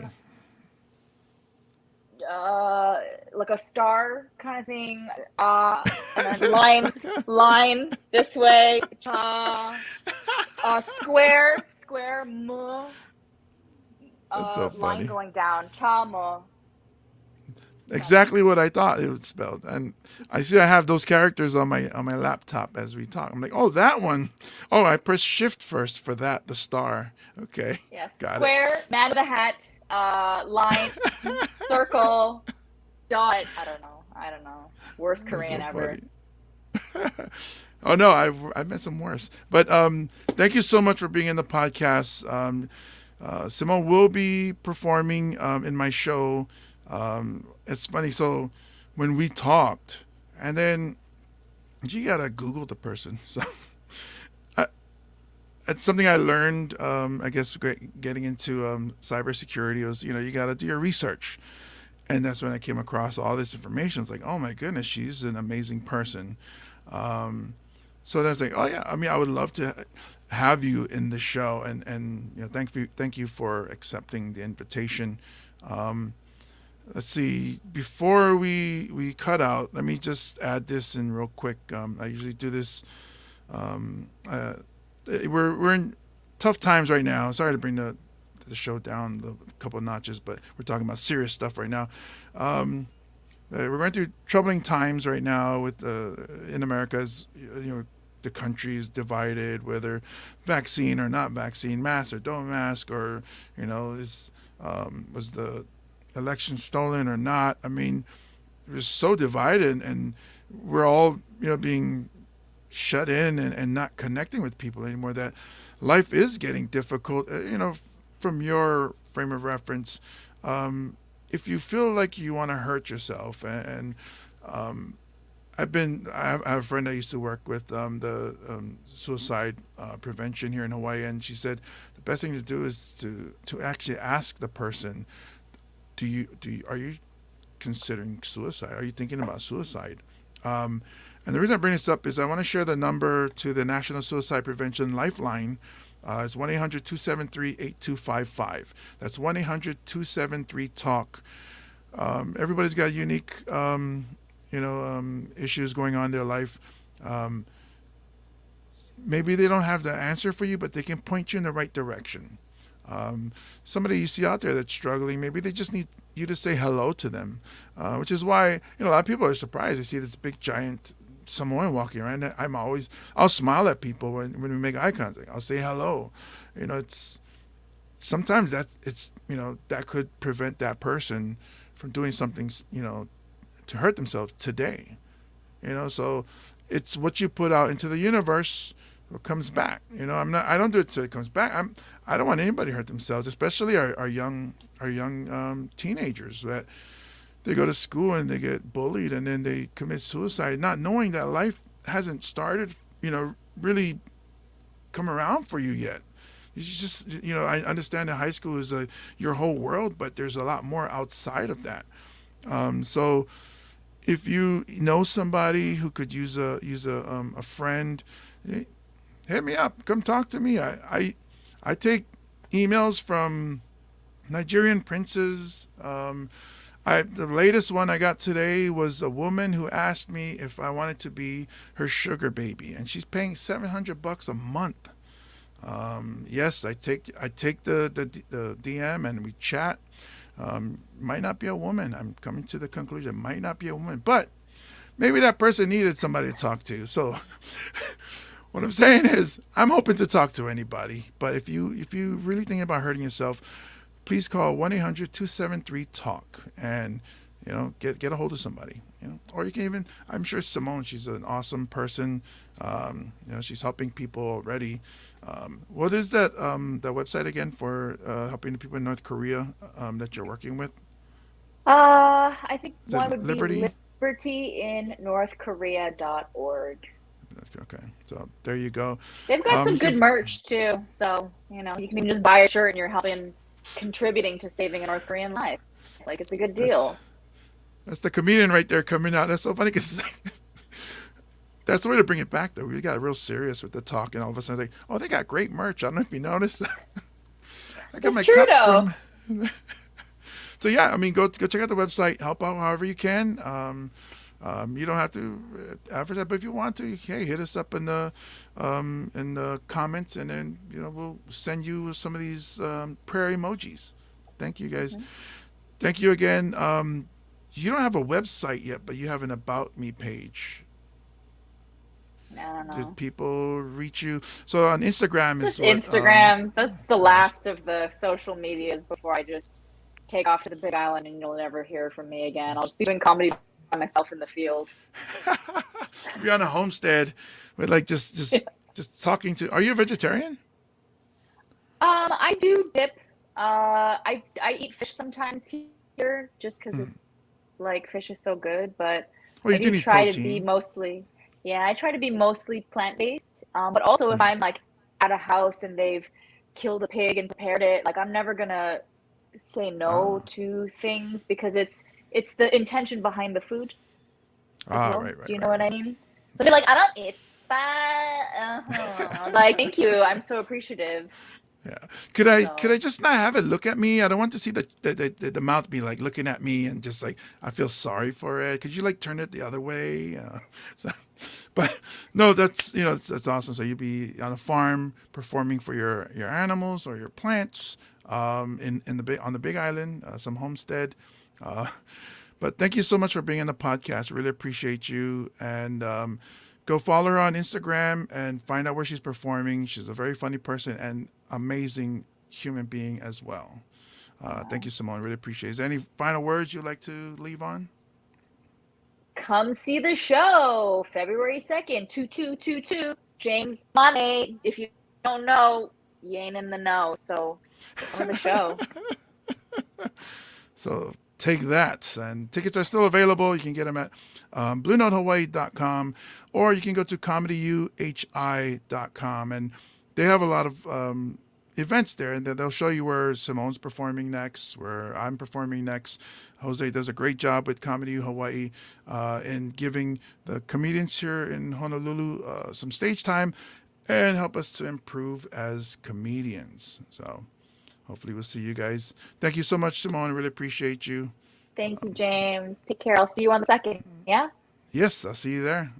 uh, like a star kind of thing. And then line this way. Cha. Square. Mo. That's so Line funny. going down. Cha mo. Exactly what I thought it was spelled, and I see I have those characters on my laptop as we talk. I'm like, oh, that one. Oh, I press shift first for that. The star. Okay, Yes. got it. Square. Man with a hat. Line. Circle. Dot. I don't know. Worst That's Korean so ever. funny. Oh no, I've met some worse. But thank you so much for being in the podcast. Simmone will be performing in my show. It's funny. So when we talked, and then you gotta Google the person. So I, it's something I learned. I guess getting into cybersecurity was, you gotta do your research, and that's when I came across all this information. It's like, oh my goodness, she's an amazing person. Um, so that's like, oh yeah. I mean, I would love to have you in the show, and thank you for accepting the invitation. Um, let's see. Before we cut out, let me just add this in real quick. I usually do this. We're in tough times right now. Sorry to bring the show down a couple of notches, but we're talking about serious stuff right now. We're going through troubling times right now with in America. As the country is divided, whether vaccine or not vaccine, mask or don't mask, or was the election stolen or not. I mean, we're so divided, and we're all being shut in and not connecting with people anymore, that life is getting difficult. From your frame of reference, if you feel like you want to hurt yourself, and I have a friend I used to work with, the suicide prevention here in Hawaii, and she said the best thing to do is to actually ask the person, are you considering suicide? Are you thinking about suicide? And the reason I bring this up is I want to share the number to the National Suicide Prevention Lifeline. It's 1-800-273-8255. That's 1-800-273-TALK. Everybody's got unique, issues going on in their life. Maybe they don't have the answer for you, but they can point you in the right direction. Somebody you see out there that's struggling, maybe they just need you to say hello to them, which is why a lot of people are surprised. They see this big giant Samoan walking around. I'll smile at people when we make eye contact. I'll say hello. It's sometimes that could prevent that person from doing something to hurt themselves today. So it's what you put out into the universe what comes back. I don't do it till it comes back. I don't want anybody to hurt themselves, especially our young teenagers, that they go to school and they get bullied and then they commit suicide, not knowing that life hasn't started, really come around for you yet. You just, I understand that high school is your whole world, but there's a lot more outside of that. So if you know somebody who could use a friend, hit me up. Come talk to me. I take emails from Nigerian princes. The latest one I got today was a woman who asked me if I wanted to be her sugar baby, and she's paying $700 a month. Yes, I take the DM and we chat. Might not be a woman. I'm coming to the conclusion it might not be a woman, but maybe that person needed somebody to talk to. So what I'm saying is I'm open to talk to anybody, but if you really thinking about hurting yourself, please call 1-800-273-TALK and get a hold of somebody. Or you can even, I'm sure Simmone, she's an awesome person. She's helping people already. What is that website again for helping the people in North Korea that you're working with? I think Is one it would Liberty? be libertyinnorthkorea.org. Okay, so there you go. They've got some You good can- merch too. So, you can even just buy a shirt and you're contributing to saving a North Korean life. Like, it's a good deal. That's the comedian right there coming out. That's so funny because that's the way to bring it back, though. We got real serious with the talk, and all of a sudden, it's like, oh, they got great merch. I don't know if you noticed. I got It's true, though. So yeah, I mean, go check out the website. Help out however you can. You don't have to advertise, but if you want to, hey, hit us up in the comments, and then we'll send you some of these prayer emojis. Thank you, guys. Mm-hmm. Thank you again. You don't have a website yet, but you have an About Me page. I don't know. Did people reach you? So on Instagram Just is what, Instagram. That's the last of the social medias before I just take off to the Big Island and you'll never hear from me again. I'll just be doing comedy by myself in the field. Be on a homestead with just talking to. Are you a vegetarian? I do dip. I eat fish sometimes here just because it's like fish is so good, but Well, I you do do need try to protein. be mostly, I try to be mostly plant-based. But also if I'm like at a house and they've killed a pig and prepared it, like I'm never gonna say no to things because it's the intention behind the food as well. Right. Do you know what I mean? So I'll be like, I don't eat that. Like, thank you. I'm so appreciative. Yeah. Could I just not have it look at me? I don't want to see the mouth be like looking at me and just like I feel sorry for it. Could you like turn it the other way? But no, that's that's awesome. So you'd be on a farm performing for your animals or your plants on the Big Island, some homestead. But thank you so much for being on the podcast. Really appreciate you. And go follow her on Instagram and find out where she's performing. She's a very funny person and amazing human being as well. Thank you, Simmone. Really appreciate it. Is there any final words you'd like to leave on? Come see the show February 2nd, 2222. James Money. If you don't know, you ain't in the know. So come to the show. So take that. And tickets are still available. You can get them at BlueNoteHawaii.com, or you can go to ComedyUHI.com. And they have a lot of events there, and they'll show you where Simmone's performing next, where I'm performing next. Jose does a great job with Comedy U Hawaii in giving the comedians here in Honolulu some stage time and help us to improve as comedians. So hopefully we'll see you guys. Thank you so much, Simmone. I really appreciate you. Thank you, James. Take care. I'll see you on the 2nd. Yeah? Yes, I'll see you there.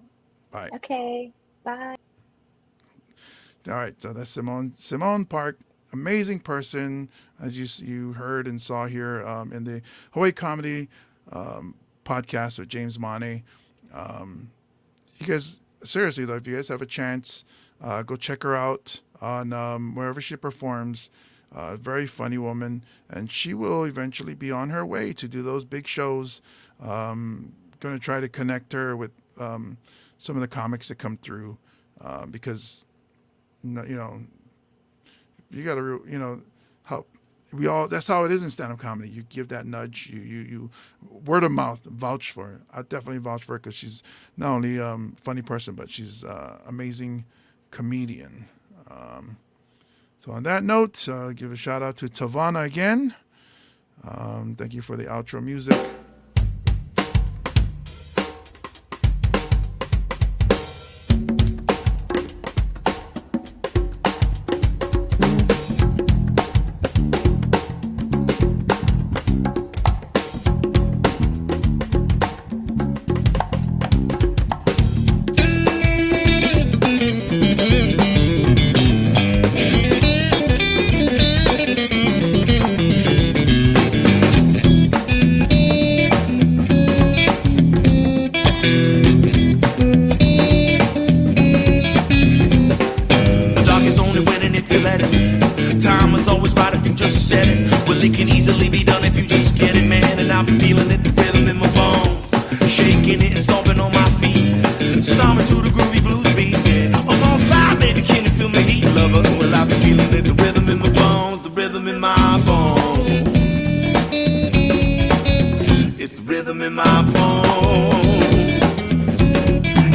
Bye. Okay. Bye. All right, so that's Simmone Park, amazing person, as you heard and saw here in the Hawaii Comedy podcast with James Mane. You guys, seriously though, if you guys have a chance, go check her out on wherever she performs. Very funny woman, and she will eventually be on her way to do those big shows. Going to try to connect her with some of the comics that come through because. You got to, help. We all. That's how it is in stand-up comedy. You give that nudge. You word of mouth vouch for it. I definitely vouch for her because she's not only funny person, but she's amazing comedian. So on that note, give a shout out to Tavana again. Thank you for the outro music. Oh,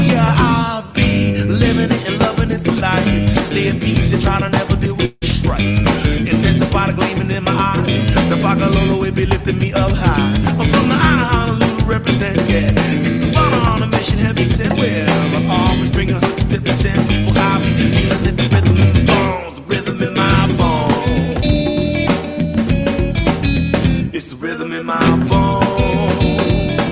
yeah, I'll be living it and loving it the life. Stay in peace and try to never deal with strife. Intensify the gleaming in my eye. The Bagalolo will be lifting me up high. I'm from the island Honolulu represent, yeah. It's the honor on a mission heaven sent. Well, I always bring 110%.